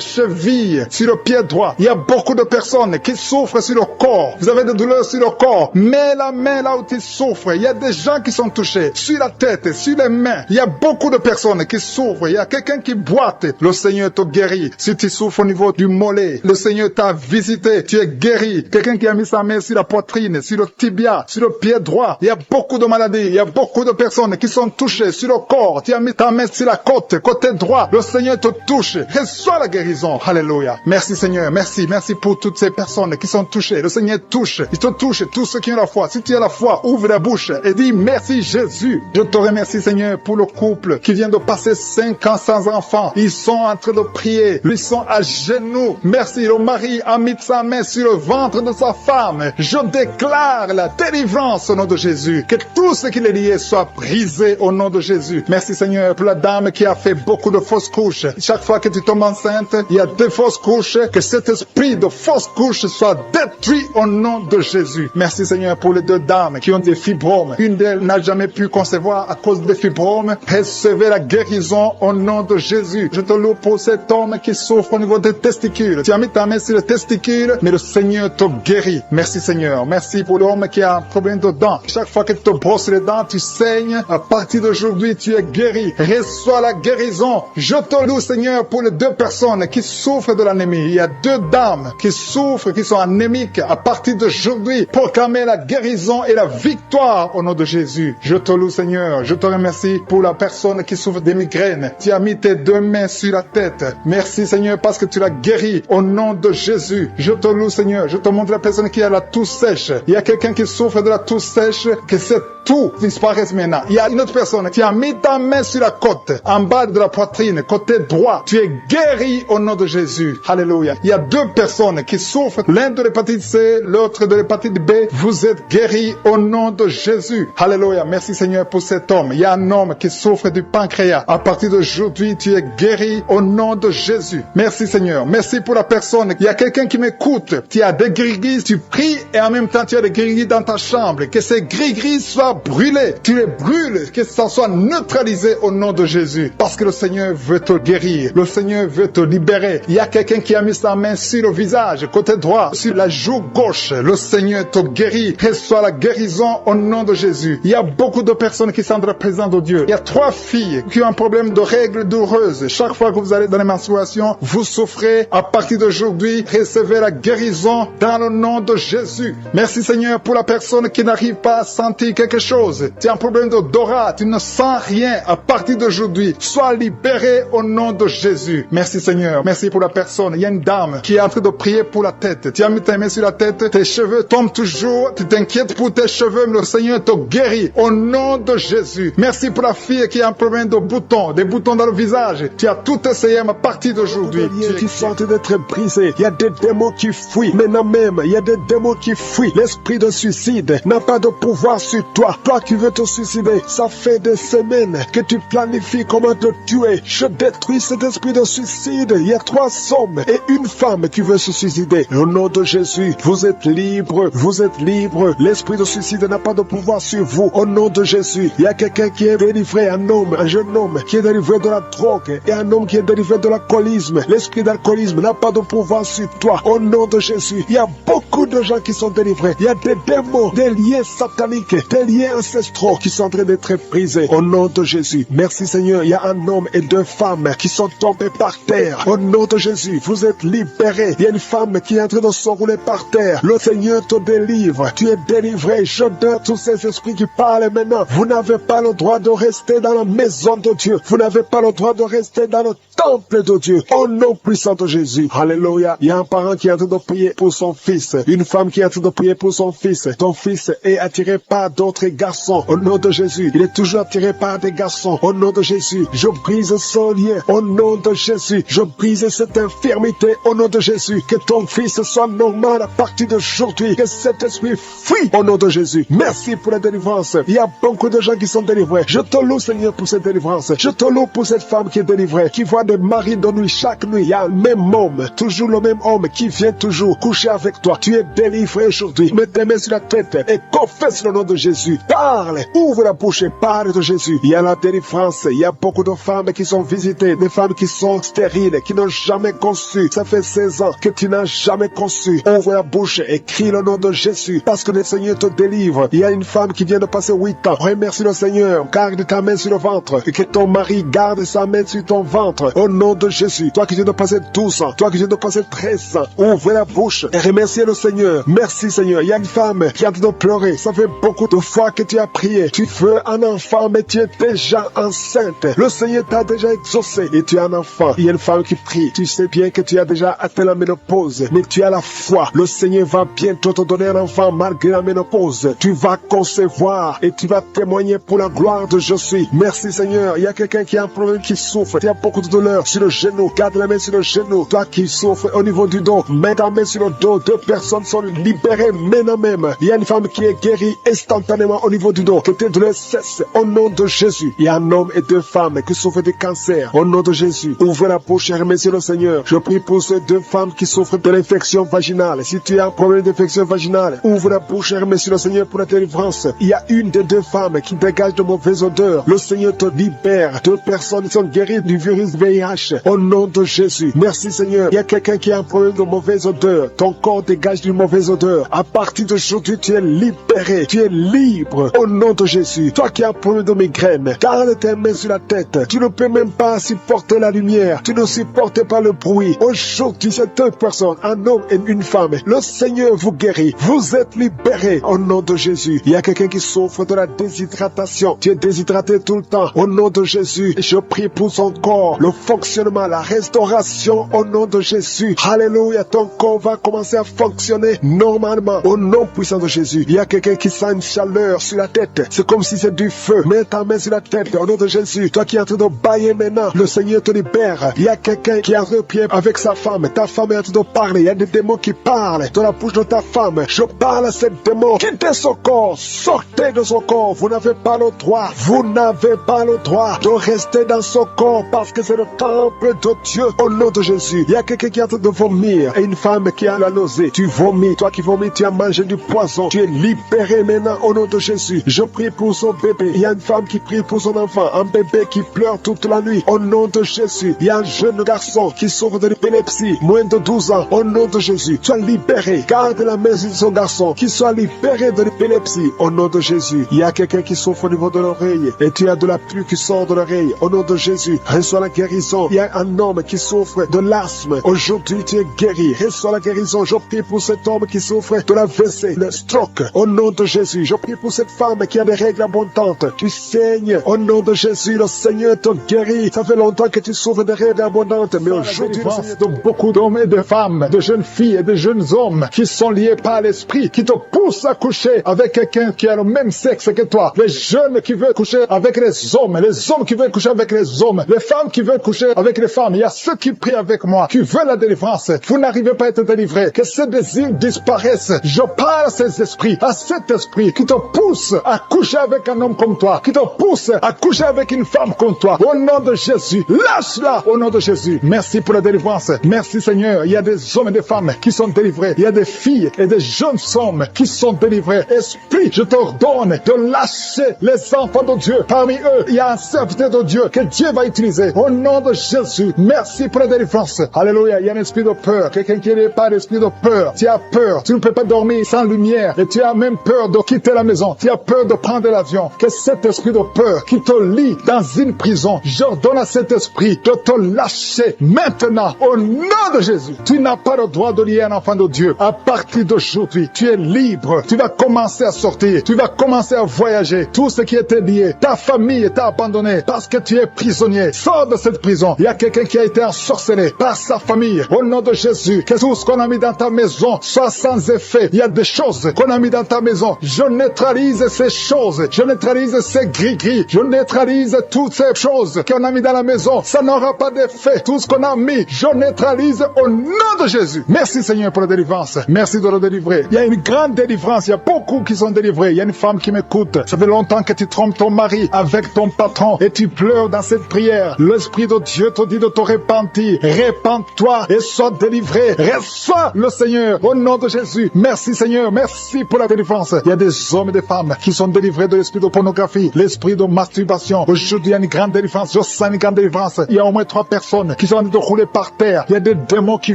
cheville, sur le pied droit. Il y a beaucoup de personnes qui souffrent sur le corps. Vous avez des douleurs sur le corps. Mets la main là où tu souffres. Il y a des gens qui sont touchés sur la tête, sur les mains. Il y a beaucoup de personnes qui souffrent. Il y a quelqu'un qui boite. Le Seigneur te guérit. Si tu souffres au niveau du mollet, le Seigneur t'a visité. Tu es guéri. Quelqu'un qui a mis sa main sur la poitrine, sur le tibia, sur le pied droit. Il y a beaucoup de maladies. Il y a beaucoup de personnes qui sont touchées sur le corps. Tu as mis ta main sur la côte, côté droit. Le Seigneur te touche. Reçois la guérison. Alléluia. Merci Seigneur. Merci. Merci pour toutes ces personnes qui sont touchées. Le Seigneur touche. Il te touche. Tous ceux qui ont la foi. Si tu as la foi, ouvre la bouche et dis merci Jésus. Je te remercie Seigneur pour le couple qui vient de passer 5 ans sans enfant. Ils sont en train de prier. Ils sont à genoux. Merci. Le mari a mis sa main sur le ventre de sa femme. Je déclare la délivrance au nom de Jésus. Que tout ce qui est lié soit brisé au nom de Jésus. Merci Seigneur pour la dame qui a fait beaucoup de fausses couches. Chaque fois que tu tombes enceinte, il y a des fausses couches. Que cet esprit de fausses couches soit détruit au nom de Jésus. Merci Seigneur pour les 2 dames qui ont des fibromes. Une d'elles n'a jamais pu concevoir à cause des fibromes. Recevez la guérison au nom de Jésus. Je te loue pour cet homme qui souffre au niveau des testicules. Tu as mis ta main sur les testicules, mais le Seigneur te guérit. Merci Seigneur. Merci pour l'homme qui a un problème de dents. Chaque fois que tu te brosses les dents, tu saignes. À partir d'aujourd'hui, tu es guéri. Reçois la guérison. Je te loue Seigneur pour les 2 personnes qui souffrent de l'anémie. Il y a 2 dames qui souffrent, qui sont anémiques. À partir d'aujourd'hui, proclamez la guérison et la victoire au nom de Jésus. Je te loue Seigneur. Je te remercie pour la personne qui souffre des migraines. Tu as mis tes 2 mains sur la tête. Merci Seigneur parce que tu l'as guéri au nom de Jésus. Je te loue Seigneur. Je te montre la personne qui a la toux sèche. Il y a quelqu'un qui souffre de la toux sèche, que cette toux disparaisse maintenant. Il y a une autre personne qui a mis ta main sur la côte, en bas de la poitrine, côté droit. Tu es guéri au nom de Jésus. Alléluia. Il y a 2 personnes qui souffrent, l'un de l'hépatite C, l'autre de l'hépatite B. Vous êtes guéris au nom de Jésus. Alléluia. Merci Seigneur pour cet homme. Il y a un homme qui souffre du pancréas. À partir d'aujourd'hui, tu es guéri au nom de Jésus. Merci Seigneur. Merci pour la personne. Il y a quelqu'un qui m'écoute. Tu as des gris-gris, tu pries et en même temps tu as des gris-gris dans ta chambre. Que ces gris-gris soient brûlés. Tu les brûles. Que ça soit neutralisé au nom de Jésus. Parce que le Seigneur veut te guérir. Le Seigneur veut te libérer. Il y a quelqu'un qui a mis sa main sur le visage, côté droit, sur la joue gauche. Le Seigneur te guérit. Reçois la guérison au nom de Jésus. Il y a beaucoup de personnes qui sont dans la présence de Dieu. Il y a 3 filles qui ont un problème de règles douloureuses. Chaque fois que vous allez dans les menstruations, vous souffrez. À partir d'aujourd'hui, recevez la guérison dans le nom de Jésus. Merci Seigneur pour la personne qui n'arrive pas à sentir quelque chose. Tu as un problème d'odorat, tu ne sens rien. À partir d'aujourd'hui, sois libéré au nom de Jésus. Merci Seigneur. Merci pour la personne. Il y a une dame qui est en train de prier pour la tête. Tu as mis ta main sur la tête, tes cheveux tombent toujours. Tu t'inquiètes pour tes cheveux, mais le Seigneur te guérit au nom de Jésus. Merci pour la fille qui a un problème de boutons, des boutons dans le visage. Tu as tout essayé à partir d'aujourd'hui. Qui sentent d'être brisés. Il y a des démons qui fuient. Maintenant même, il y a des démons qui fuient. L'esprit de suicide n'a pas de pouvoir sur toi. Toi qui veux te suicider, ça fait des semaines que tu planifies comment te tuer. Je détruis cet esprit de suicide. Il y a 3 hommes et une femme qui veut se suicider. Au nom de Jésus, vous êtes libres. Vous êtes libres. L'esprit de suicide n'a pas de pouvoir sur vous. Au nom de Jésus, il y a quelqu'un qui est délivré, un homme, un jeune homme qui est délivré de la drogue et un homme qui est délivré de l'alcoolisme. L'esprit d'alcoolisme n'a pas de pouvoir sur toi. Au nom de Jésus, il y a beaucoup de gens qui sont délivrés. Il y a des démons, des liens sataniques, des liens ancestraux qui sont en train d'être brisés. Au nom de Jésus, merci Seigneur. Il y a un homme et 2 femmes qui sont tombés par terre. Au nom de Jésus, vous êtes libérés. Il y a une femme qui est en train de s'enrouler par terre. Le Seigneur te délivre. Tu es délivré. Je donne tous ces esprits qui parlent maintenant. Vous n'avez pas le droit de rester dans la maison de Dieu. Vous n'avez pas le droit de rester dans le temple de Dieu. Au nom puissant de Jésus. Alléluia. Il y a un parent qui est en train de prier pour son fils. Une femme qui est en train de prier pour son fils. Ton fils est attiré par d'autres garçons. Au nom de Jésus. Il est toujours attiré par des garçons. Au nom de Jésus. Je brise son lien. Au nom de Jésus. Je brise cette infirmité. Au nom de Jésus. Que ton fils soit normal à partir d'aujourd'hui. Que cet esprit fuit. Au nom de Jésus. Merci pour la délivrance. Il y a beaucoup de gens qui sont délivrés. Je te loue Seigneur pour cette délivrance. Je te loue pour cette femme qui est délivrée. Qui voit des maris de nuit chaque nuit. Il y a le même homme. Toujours le même homme qui vient toujours coucher avec toi. Tu es délivré aujourd'hui. Mets tes mains sur la tête et confesse le nom de Jésus. Parle. Ouvre la bouche et parle de Jésus. Il y a la délivrance. Il y a beaucoup de femmes qui sont visitées. Des femmes qui sont stériles, qui n'ont jamais conçu. Ça fait 16 ans que tu n'as jamais conçu. Ouvre la bouche et crie le nom de Jésus. Parce que le Seigneur te délivre. Il y a une femme qui vient de passer 8 ans. Remercie le Seigneur. Garde ta main sur le ventre. Et que ton mari garde sa main sur ton ventre. Au nom de Jésus. Toi qui viens de passer 12 ans. Toi qui viens de passer 13 ans. Ouvre la bouche et remercie le Seigneur. Merci Seigneur. Il y a une femme qui est en train de pleurer. Ça fait beaucoup de fois que tu as prié. Tu veux un enfant mais tu es déjà enceinte. Le Seigneur t'a déjà exaucé et tu as un enfant. Il y a une femme qui prie. Tu sais bien que tu as déjà atteint la ménopause. Mais tu as la foi. Le Seigneur va bientôt te donner un enfant malgré la ménopause. Tu vas concevoir et tu vas témoigner pour la gloire de Je suis. Merci Seigneur. Il y a quelqu'un qui a un problème, qui souffre. Tu as beaucoup de douleur sur le genou. Garde la main sur le genou. Toi qui souffres au niveau du dos, mets ta main sur le dos. 2 personnes sont libérées maintenant même. Il y a une femme qui est guérie instantanément au niveau du dos. Que tes douleurs cessent au nom de Jésus. Il y a un homme et et deux femmes qui souffrent de cancer. Au nom de Jésus, ouvre la bouche et remercie le Seigneur. Je prie pour ces deux femmes qui souffrent de l'infection vaginale. Si tu as un problème d'infection vaginale, ouvre la bouche et remercie le Seigneur pour la délivrance. Il y a une des deux femmes qui dégage de mauvaises odeurs. Le Seigneur te libère. Deux personnes sont guéries du virus VIH. Au nom de Jésus. Merci Seigneur. Il y a quelqu'un qui a un problème de mauvaise odeur. Ton corps dégage d'une mauvaise odeur. À partir d'aujourd'hui, tu es libéré. Tu es libre. Au nom de Jésus. Toi qui as un problème de migraine, garde tes mains sur la tête. Tu ne peux même pas supporter la lumière. Tu ne supportes pas le bruit. Aujourd'hui, c'est deux personnes, un homme et une femme. Le Seigneur vous guérit. Vous êtes libérés. Au nom de Jésus. Il y a quelqu'un qui souffre de la déshydratation. Tu es déshydraté tout le temps. Au nom de Jésus, je prie pour son corps, le fonctionnement, la restauration au nom de Jésus. Alléluia, ton corps va commencer à fonctionner normalement au nom puissant de Jésus. Il y a quelqu'un qui sent une chaleur sur la tête. C'est comme si c'est du feu. Mets ta main sur la tête au nom de Jésus. Toi qui es en train de bailler maintenant, le Seigneur te libère. Il y a quelqu'un qui a un pied avec sa femme. Ta femme est en train de parler. Il y a des démons qui parlent de la bouche de ta femme. Je parle à ces démons. Quittez son corps. Sortez de son corps. Vous n'avez pas le droit. Vous n'avez pas le droit de rester dans son corps parce que c'est le temple de Dieu au nom de Jésus. Il y a quelqu'un qui est en train de vomir et une femme qui a la nausée. Tu vomis. Toi qui vomis, tu as mangé du poison. Tu es libéré maintenant au nom de Jésus. Je prie pour son bébé. Il y a une femme qui prie pour son enfant. Un bébé qui pleure toute la nuit au nom de Jésus. Il y a un jeune garçon qui souffre de l'épilepsie, moins de 12 ans au nom de Jésus. Sois libéré. Garde la main sur son garçon qui soit libéré de l'épilepsie au nom de Jésus. Il y a quelqu'un qui souffre au niveau de l'oreille et tu as de la pluie qui sort de l'oreille au nom de Jésus. Reçois la guérison. Il y a un homme qui souffre de l'asthme. Aujourd'hui, tu es guéri. Reçois la guérison. Je prie pour cet homme qui souffre de la WC, le stroke. Au nom de Jésus. Je prie pour cette femme qui a des règles abondantes. Tu saignes. Au nom de Jésus, le Seigneur te guérit. Ça fait longtemps que tu souffres de règles abondantes, mais aujourd'hui, de beaucoup d'hommes et de femmes, de jeunes filles et de jeunes hommes qui sont liés par l'esprit, qui te poussent à coucher avec quelqu'un qui a le même sexe que toi. Les jeunes qui veulent coucher avec les hommes qui veulent coucher avec les hommes, les femmes qui veulent coucher avec les femmes. Il y a ceux qui prient avec moi, qui veulent la délivrance. Vous n'arrivez pas à être délivrés. Que ces désirs disparaissent. Je parle à ces esprits, à cet esprit qui te pousse à coucher avec un homme comme toi, qui te pousse à coucher avec une femme comme toi. Au nom de Jésus, lâche-la au nom de Jésus. Merci pour la délivrance. Merci Seigneur. Il y a des hommes et des femmes qui sont délivrés. Il y a des filles et des jeunes hommes qui sont délivrés. Esprit, je t'ordonne de lâcher les enfants de Dieu. Parmi eux, il y a un serviteur de Dieu que Dieu va utiliser. Au nom de Jésus, merci pour la délivrance. Alléluia. Il y a un esprit de peur. Quelqu'un qui n'est pas d'esprit de peur. Tu as peur. Tu ne peux pas dormir sans lumière. Et tu as même peur de quitter la maison. Tu as peur de prendre l'avion. Que cet esprit de peur qui te lie dans une prison, j'ordonne à cet esprit de te lâcher maintenant. Au nom de Jésus, tu n'as pas le droit de lier un enfant de Dieu. À partir d'aujourd'hui, tu es libre. Tu vas commencer à sortir. Tu vas commencer à voyager. Tout ce qui était lié, ta famille t'a abandonné parce que tu es prisonnier. Sors de cette prison. Il y a quelqu'un qui a été ensorcelé par sa famille. Au nom de Jésus, que tout ce qu'on a mis dans ta maison soit sans effet. Il y a des choses qu'on a mis dans ta maison. Je neutralise ces choses. Je neutralise ces gris-gris. Je neutralise toutes ces choses qu'on a mis dans la maison. Ça n'aura pas d'effet. Tout ce qu'on a mis, je neutralise au nom de Jésus. Merci Seigneur pour la délivrance. Merci de le délivrer. Il y a une grande délivrance. Il y a beaucoup qui sont délivrés. Il y a une femme qui m'écoute. Ça fait longtemps que tu trompes ton mari avec ton patron et tu pleures dans cette prière. L'Esprit de Dieu te dit de te repentir. Répands-toi et sois délivré. Reçois le Seigneur au nom de Jésus. Merci Seigneur. Merci pour la délivrance. Il y a des hommes et des femmes qui sont délivrés de l'esprit de pornographie, l'esprit de masturbation. Aujourd'hui, il y a une grande délivrance. Je sens une grande délivrance. Il y a au moins 3 personnes qui sont en train de rouler par terre. Il y a des démons qui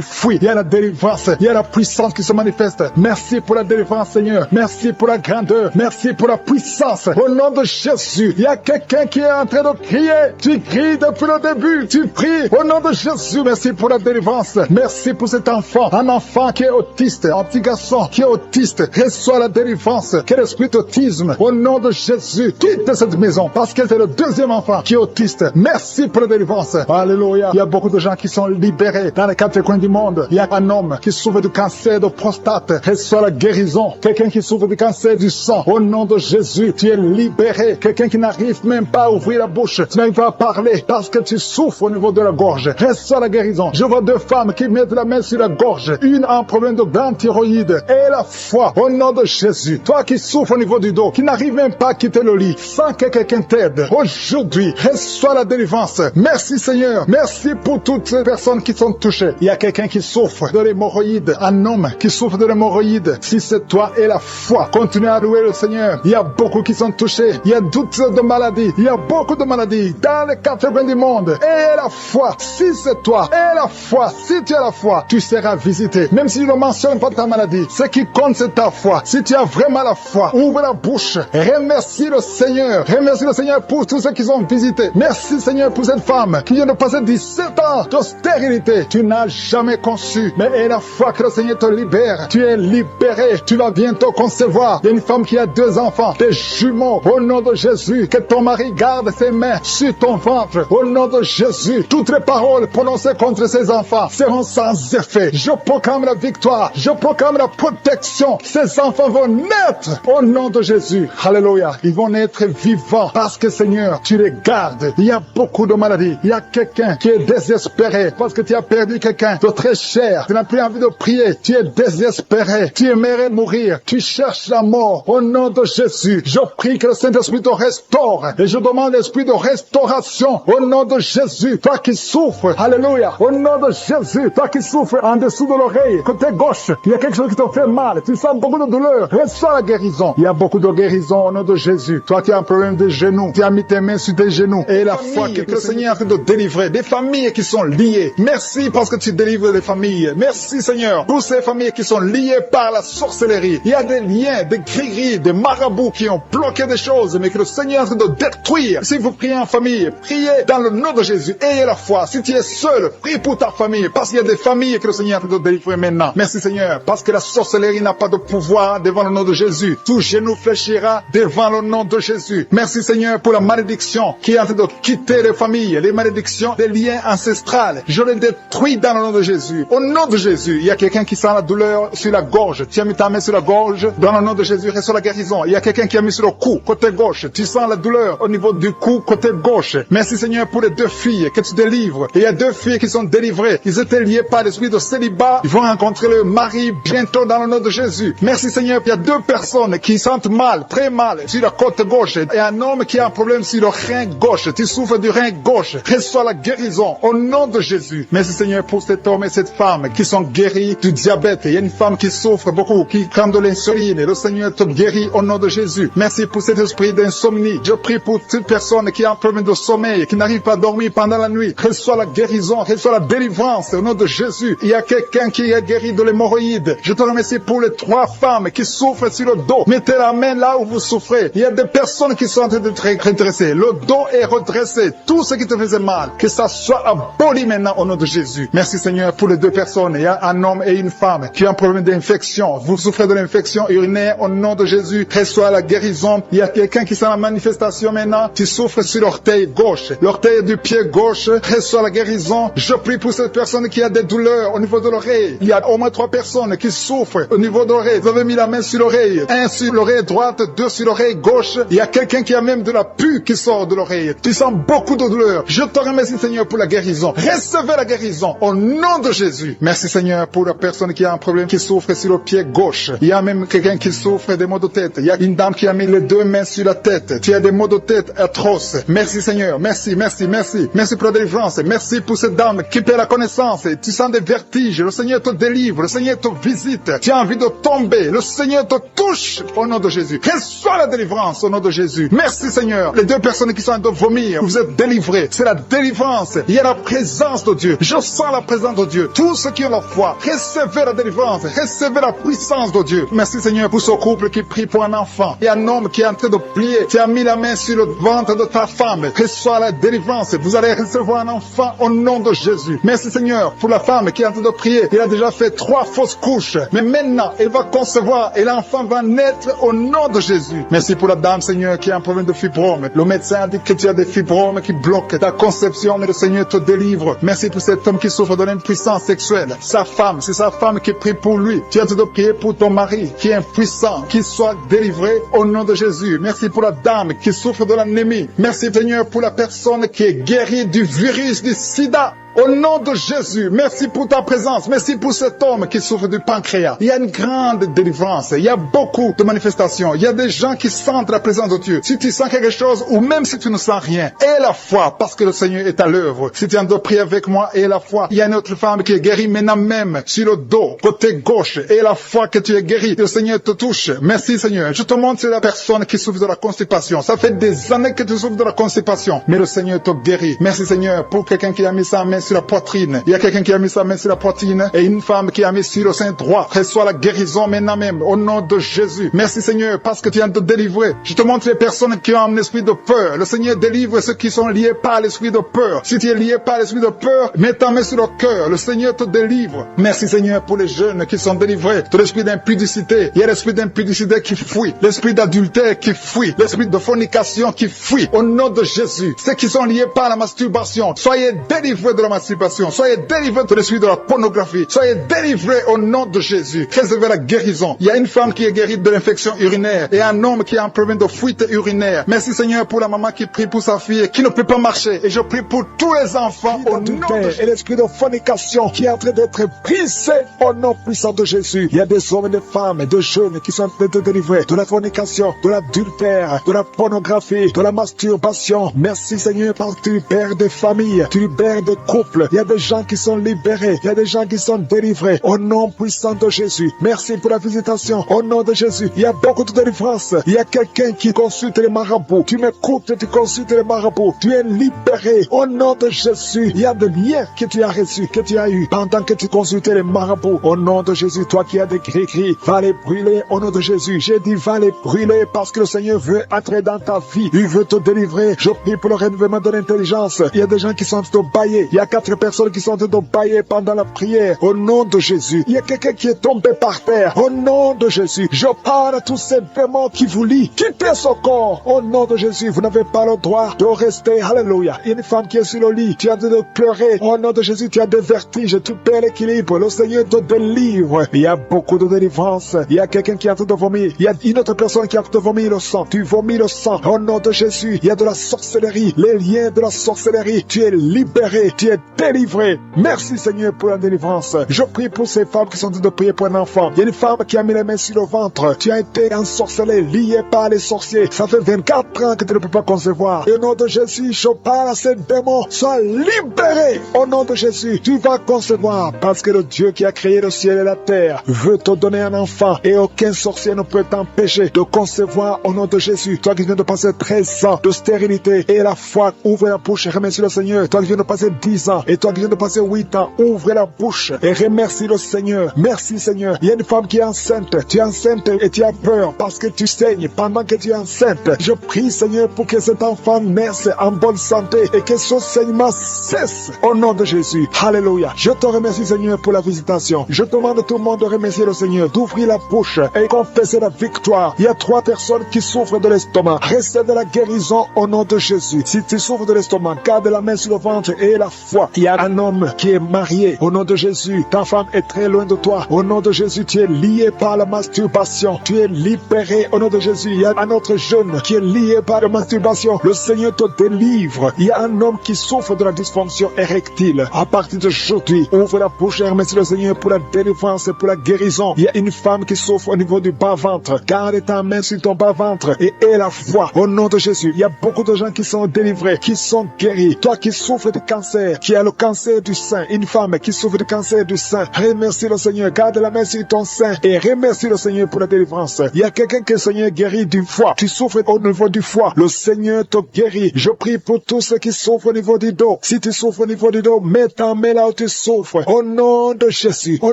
fuient. Il y a la délivrance. Il y a la puissance qui se manifeste. Merci pour la délivrance, Seigneur. Merci pour la grandeur. Merci pour la puissance. Au nom de Jésus, il y a quelqu'un qui est en train de crier. Tu cries depuis le début. Tu pries. Au nom de Jésus, merci pour la délivrance. Merci pour cet enfant. Un enfant qui est autiste. Un petit garçon qui est autiste. Reçoit la délivrance. Quel esprit d'autisme. Au nom de Jésus, quitte cette maison parce que c'est le deuxième enfant qui est autiste. Merci pour la délivrance. Alléluia. Il y a beaucoup de gens qui sont libérés dans les 4 coins du monde. Il y a un homme qui souffre du cancer de prostate. Reçoit la guérison. Quelqu'un qui souffre du cancer du sang. Au nom de Jésus, tu es libéré. Quelqu'un qui n'arrive même pas à ouvrir la bouche. Tu n'arrives pas à parler parce que tu souffres au niveau de la gorge. Reçois la guérison. Je vois 2 femmes qui mettent la main sur la gorge. Une a un problème de grande thyroïde et la foi. Au nom de Jésus. Toi qui souffres au niveau du dos, qui n'arrive même pas à quitter le lit sans que quelqu'un t'aide. aujourd'hui. Reçois la délivrance. Merci Seigneur. Merci pour toutes ces personnes qui sont touchées. Il y a quelqu'un qui souffre de l'hémorroïde, un homme qui souffre de l'hémorroïde. Si c'est toi et la foi, continue à louer le Seigneur. Il y a beaucoup qui sont touchés. Il y a toutes de maladies. Il y a beaucoup de maladies dans les 4 coins du monde. Et la foi, si c'est toi, et la foi, si tu as la foi, tu seras visité. Même si tu ne mentionnes pas ta maladie, ce qui compte c'est ta foi. Si tu as vraiment la foi, ouvre la bouche. Remercie le Seigneur. Remercie le Seigneur pour tous ceux qui sont visités. Merci Seigneur pour cette femme qui vient de passer 17 ans de stérilité. Tu n'as jamais conçu. Mais et la foi que le Seigneur te libère. Tu es libéré. Tu vas bientôt concevoir. Il y a une femme qui a 2 enfants, des jumeaux. Au nom de Jésus, que ton mari garde ses mains sur ton ventre. Au nom de Jésus, toutes les paroles prononcées contre ses enfants seront sans effet. Je proclame la victoire. Je proclame la protection. Ces enfants vont naître au nom de Jésus. Alléluia. Ils vont naître vivants parce que Seigneur, tu les gardes. Il y a beaucoup de maladies. Il y a quelqu'un qui est désespéré parce que tu as perdu quelqu'un de très cher. Tu n'as plus envie de prier. Tu es désespéré. Tu aimerais mourir. Tu cherches la mort. Au nom de Jésus, je prie que le Saint-Esprit te restaure. Et je demande l'esprit de restauration. Au nom de Jésus, toi qui souffres. Alléluia. Au nom de Jésus, toi qui souffres en dessous de l'oreille, côté gauche, il y a quelque chose qui te fait mal. Tu sens beaucoup de douleur. Reçois la guérison. Il y a beaucoup de guérison au nom de Jésus. Toi qui as un problème de genoux, tu as mis tes mains sur tes genoux. Et la foi que le Seigneur est en train de délivrer. Des familles qui sont liées. Merci parce que tu délivres les familles. Merci Seigneur pour ces familles qui sont liées par la sorcellerie. Il y a des liens, des grilleries, des marabouts qui ont bloqué des choses, mais que le Seigneur est en train de détruire. Si vous priez en famille, priez dans le nom de Jésus. Ayez la foi. Si tu es seul, prie pour ta famille, parce qu'il y a des familles que le Seigneur est en train de délivrer maintenant. Merci Seigneur, parce que la sorcellerie n'a pas de pouvoir devant le nom de Jésus. Tout genou fléchira devant le nom de Jésus. Merci Seigneur pour la malédiction qui est en train de quitter les familles, les malédictions des liens ancestrales. Je les détruis dans le nom de Jésus. Au nom de Jésus, il y a quelqu'un qui sent la douleur sur la gorge. Tu as mis ta main sur la gorge. Dans le nom de Jésus, reçois la guérison. Il y a quelqu'un qui a mis sur le cou, côté gauche. Tu sens la douleur au niveau du cou, côté gauche. Merci Seigneur pour les 2 filles que tu délivres. Et il y a 2 filles qui sont délivrées. Ils étaient liés par l'esprit de célibat. Ils vont rencontrer le mari bientôt dans le nom de Jésus. Merci Seigneur. Il y a 2 personnes qui sentent mal, très mal, sur la côte gauche. Et un homme qui a un problème sur le rein gauche. Tu souffres du rein gauche. Reçois la guérison au nom de Jésus. Merci Seigneur pour cet homme et cette femme qui sont guéris du diabète. Il y a une femme qui souffre beaucoup, qui prend de l'insuline. Le Seigneur te guérit au nom de Jésus. Merci pour cet esprit d'insomnie. Je prie pour toute personne qui a un problème de sommeil, qui n'arrive pas à dormir pendant la nuit. Reçois la guérison, reçois la délivrance au nom de Jésus. Il y a quelqu'un qui est guéri de l'hémorroïde. Je te remercie pour les 3 femmes qui souffrent sur le dos. Mettez la main là où vous souffrez. Il y a des personnes qui sont en train d'être redressées. Le dos est redressé. Tout ce qui te faisait mal, que ça soit aboli maintenant au nom de Jésus. Merci Seigneur pour les 2 personnes. Il y a un homme et une femme qui ont un problème d'infection. Vous souffrez de l'infection urinaire au nom de Jésus. Reçois la guérison. Il y a quelqu'un qui sent la manifestation maintenant. Tu souffres sur l'orteil gauche. L'orteil du pied gauche. Reçois la guérison. Je prie pour cette personne qui a des douleurs au niveau de l'oreille. Il y a au moins 3 personnes qui souffrent au niveau de l'oreille. Vous avez mis la main sur l'oreille. 1 sur l'oreille droite, 2 sur l'oreille gauche. Il y a quelqu'un qui a même de la pus qui sort de l'oreille. Tu sens beaucoup de douleur. Je te remercie Seigneur pour la guérison. Recevez la guérison au nom de Jésus. Merci Seigneur pour la personne qui a un problème, qui souffre sur le pied gauche. Il y a même quelqu'un qui souffre des maux de tête. Il y a une dame qui a mis les 2 mains sur la tête. Tu as des maux de tête atroces. Merci Seigneur. Merci, merci, merci. Merci pour la délivrance. Merci pour cette dame qui perd la connaissance. Tu sens des vertiges. Le Seigneur te délivre. Le Seigneur te visite. Tu as envie de tomber. Le Seigneur te touche au nom de Jésus. Reçois la délivrance au nom de Jésus. Merci Seigneur. Les 2 personnes qui sont en train de vomir, vous êtes délivrés. C'est la délivrance. Il y a la présence de Dieu. Je sens la présence de Dieu. Tous ceux qui ont la foi, recevez la délivrance. Recevez la puissance de Dieu. Merci Seigneur pour ce couple qui prie pour un enfant. Et un homme qui est en train de prier. Tu as mis la main sur le ventre de ta femme. Reçois la délivrance. Vous allez recevoir un enfant au nom de Jésus. Merci Seigneur pour la femme qui est en train de prier. Elle a déjà fait 3 fausses couches. Mais maintenant, elle va concevoir et l'enfant va naître au nom de Jésus. Merci pour la dame Seigneur qui a un problème de fibrome. Le médecin a dit que tu as des fibromes qui bloquent ta conception, mais le Seigneur te délivre. Merci pour cet homme qui souffre de l'impuissance sexuelle. Sa femme, c'est sa femme qui prie pour lui. Tu as en train de prier pour ton mari qui est impuissant, qu'il soit délivré au nom de Jésus. Merci pour la dame qui souffre de l'anémie. Merci Seigneur pour la personne qui est guérie du virus du sida. Au nom de Jésus, merci pour ta présence. Merci pour cet homme qui souffre du pancréas. Il y a une grande délivrance. Il y a beaucoup de manifestations. Il y a des gens qui sentent la présence de Dieu. Si tu sens quelque chose ou même si tu ne sens rien, aie la foi parce que le Seigneur est à l'œuvre. Si tu es en train de prier avec moi, aie la foi. Il y a une autre femme qui est guérie maintenant même sur le dos, côté gauche. Aie la foi que tu es guéri. Le Seigneur te touche. Merci Seigneur. Je te montre sur la personne qui souffre de la constipation. Ça fait des années que tu souffres de la constipation, mais le Seigneur te guérit. Merci Seigneur pour quelqu'un qui a mis sa main sur la poitrine. Il y a quelqu'un qui a mis sa main sur la poitrine et une femme qui a mis sur le sein droit. Reçois la guérison maintenant même au nom de Jésus. Merci Seigneur parce que tu viens de te délivrer. Je te montre les personnes qui ont un esprit de peur. Le Seigneur délivre ceux qui sont liés par l'esprit de peur. Si tu es lié par l'esprit de peur, mets ta main sur le cœur. Le Seigneur te délivre. Merci Seigneur pour les jeunes qui sont délivrés de l'esprit d'impudicité. Il y a l'esprit d'impudicité qui fuit, l'esprit d'adultère qui fuit, l'esprit de fornication qui fuit au nom de Jésus. Ceux qui sont liés par la masturbation, soyez délivrés de la masturbation, soyez délivrés de l'esprit de la pornographie, soyez délivrés au nom de Jésus. Recevez la guérison. Il y a une femme qui est guérie de l'infection urinaire et un homme qui a un problème de fuite urinaire. Merci Seigneur pour la maman qui prie pour sa fille qui ne peut pas marcher. Et je prie pour tous les enfants au nom de Jésus. Et l'esprit de fornication qui est en train d'être brisé au nom puissant de Jésus. Il y a des hommes et des femmes et des jeunes qui sont en train de délivrer de la fornication, de l'adultère, de la pornographie, de la masturbation. Merci Seigneur parce que tu libères des familles, tu libères des couples. Il y a des gens qui sont libérés, il y a des gens qui sont délivrés au nom puissant de Jésus. Merci pour la visitation au nom de Jésus. Il y a beaucoup de délivrance. Il y a quelqu'un qui consulte les marabouts. Tu m'écoutes et tu consultes les marabouts. Tu es libéré au nom de Jésus. Il y a des liens que tu as reçus, que tu as eu pendant que tu consultais les marabouts. Au nom de Jésus, toi qui as des gris-gris, va les brûler au nom de Jésus. J'ai dit va les brûler parce que le Seigneur veut entrer dans ta vie. Il veut te délivrer. Je prie pour le renouvellement de l'intelligence. Il y a des gens qui sont en train de bailler. Il y a 4 personnes qui sont en train de bailler pendant la prière. Au nom de Jésus. Il y a quelqu'un qui est tombé par terre. Au nom de Jésus. Je parle à tous ces démons qui vous lient. Quittez son corps. Au nom de Jésus. Vous n'avez pas le droit de rester. Alléluia. Il y a une femme qui est sur le lit. Tu as de pleurer. Au nom de Jésus, tu as des vertiges. Tu perds l'équilibre. Le Seigneur te délivre. Il y a beaucoup de délivrance. Il y a quelqu'un qui est en train de vomir. Il y a une autre personne qui est en train de vomir le sang. Tu vomis le sang. Au nom de Jésus. Il y a de la sorcellerie. Les liens de la sorcellerie. Tu es libéré. Tu es délivré. Merci Seigneur pour la délivrance. Je prie pour ces femmes qui sont en train de prier pour un enfant. Il y a une femme qui a mis les mains sur le ventre. Tu as été ensorcelé, lié par les sorciers. Ça fait 24 ans que tu ne peux pas concevoir. Et au nom de Jésus, je parle à ces démons. Sois libéré. Au nom de Jésus, tu vas concevoir. Parce que le Dieu qui a créé le ciel et la terre veut te donner un enfant. Et aucun sorcier ne peut t'empêcher de concevoir au nom de Jésus. Toi qui viens de passer 13 ans de stérilité et la foi, ouvre la bouche et remercie le Seigneur. Toi qui viens de passer 10 ans et toi qui viens de passer 8 ans, ouvre la bouche et remercie le Seigneur. Merci Seigneur. Il y a une femme qui est enceinte. Tu es enceinte et tu as peur parce que tu saignes pendant que tu es enceinte. Je prie Seigneur pour que cet enfant naisse en bonne santé et que son saignement cesse au nom de Jésus. Alléluia. Je te remercie Seigneur pour la visitation. Je demande à tout le monde de remercier le Seigneur, d'ouvrir la bouche et confesser la victoire. Il y a 3 personnes qui souffrent de l'estomac. Recevez la guérison au nom de Jésus. Si tu souffres de l'estomac, garde la main sur le ventre et la foi. Il y a un homme qui est marié au nom de Jésus. Ta femme est très loin de toi. Au nom de Jésus, tu es lié par la masturbation. Tu es libéré au nom de Jésus. Il y a un autre jeune qui est lié par la masturbation. Le Seigneur te délivre. Il y a un homme qui souffre de la dysfonction érectile. À partir d'aujourd'hui, ouvre la bouche et remercie le Seigneur pour la délivrance et pour la guérison. Il y a une femme qui souffre au niveau du bas-ventre. Garde ta main sur ton bas-ventre et aie la foi au nom de Jésus. Il y a beaucoup de gens qui sont délivrés, qui sont guéris. Toi qui souffres de cancer, qui a le cancer du sein, une femme qui souffre de cancer du sein, remercie le Seigneur. Garde la main sur ton sein et remercie le Seigneur pour la délivrance. Il y a quelqu'un que le Seigneur guérit du foie. Tu souffres au niveau du foie. Le Seigneur te guérit. Je prie pour tous ceux qui souffrent au niveau du dos. Si tu souffres au niveau du dos, mets ta main là où tu souffres. Au nom de Jésus. Au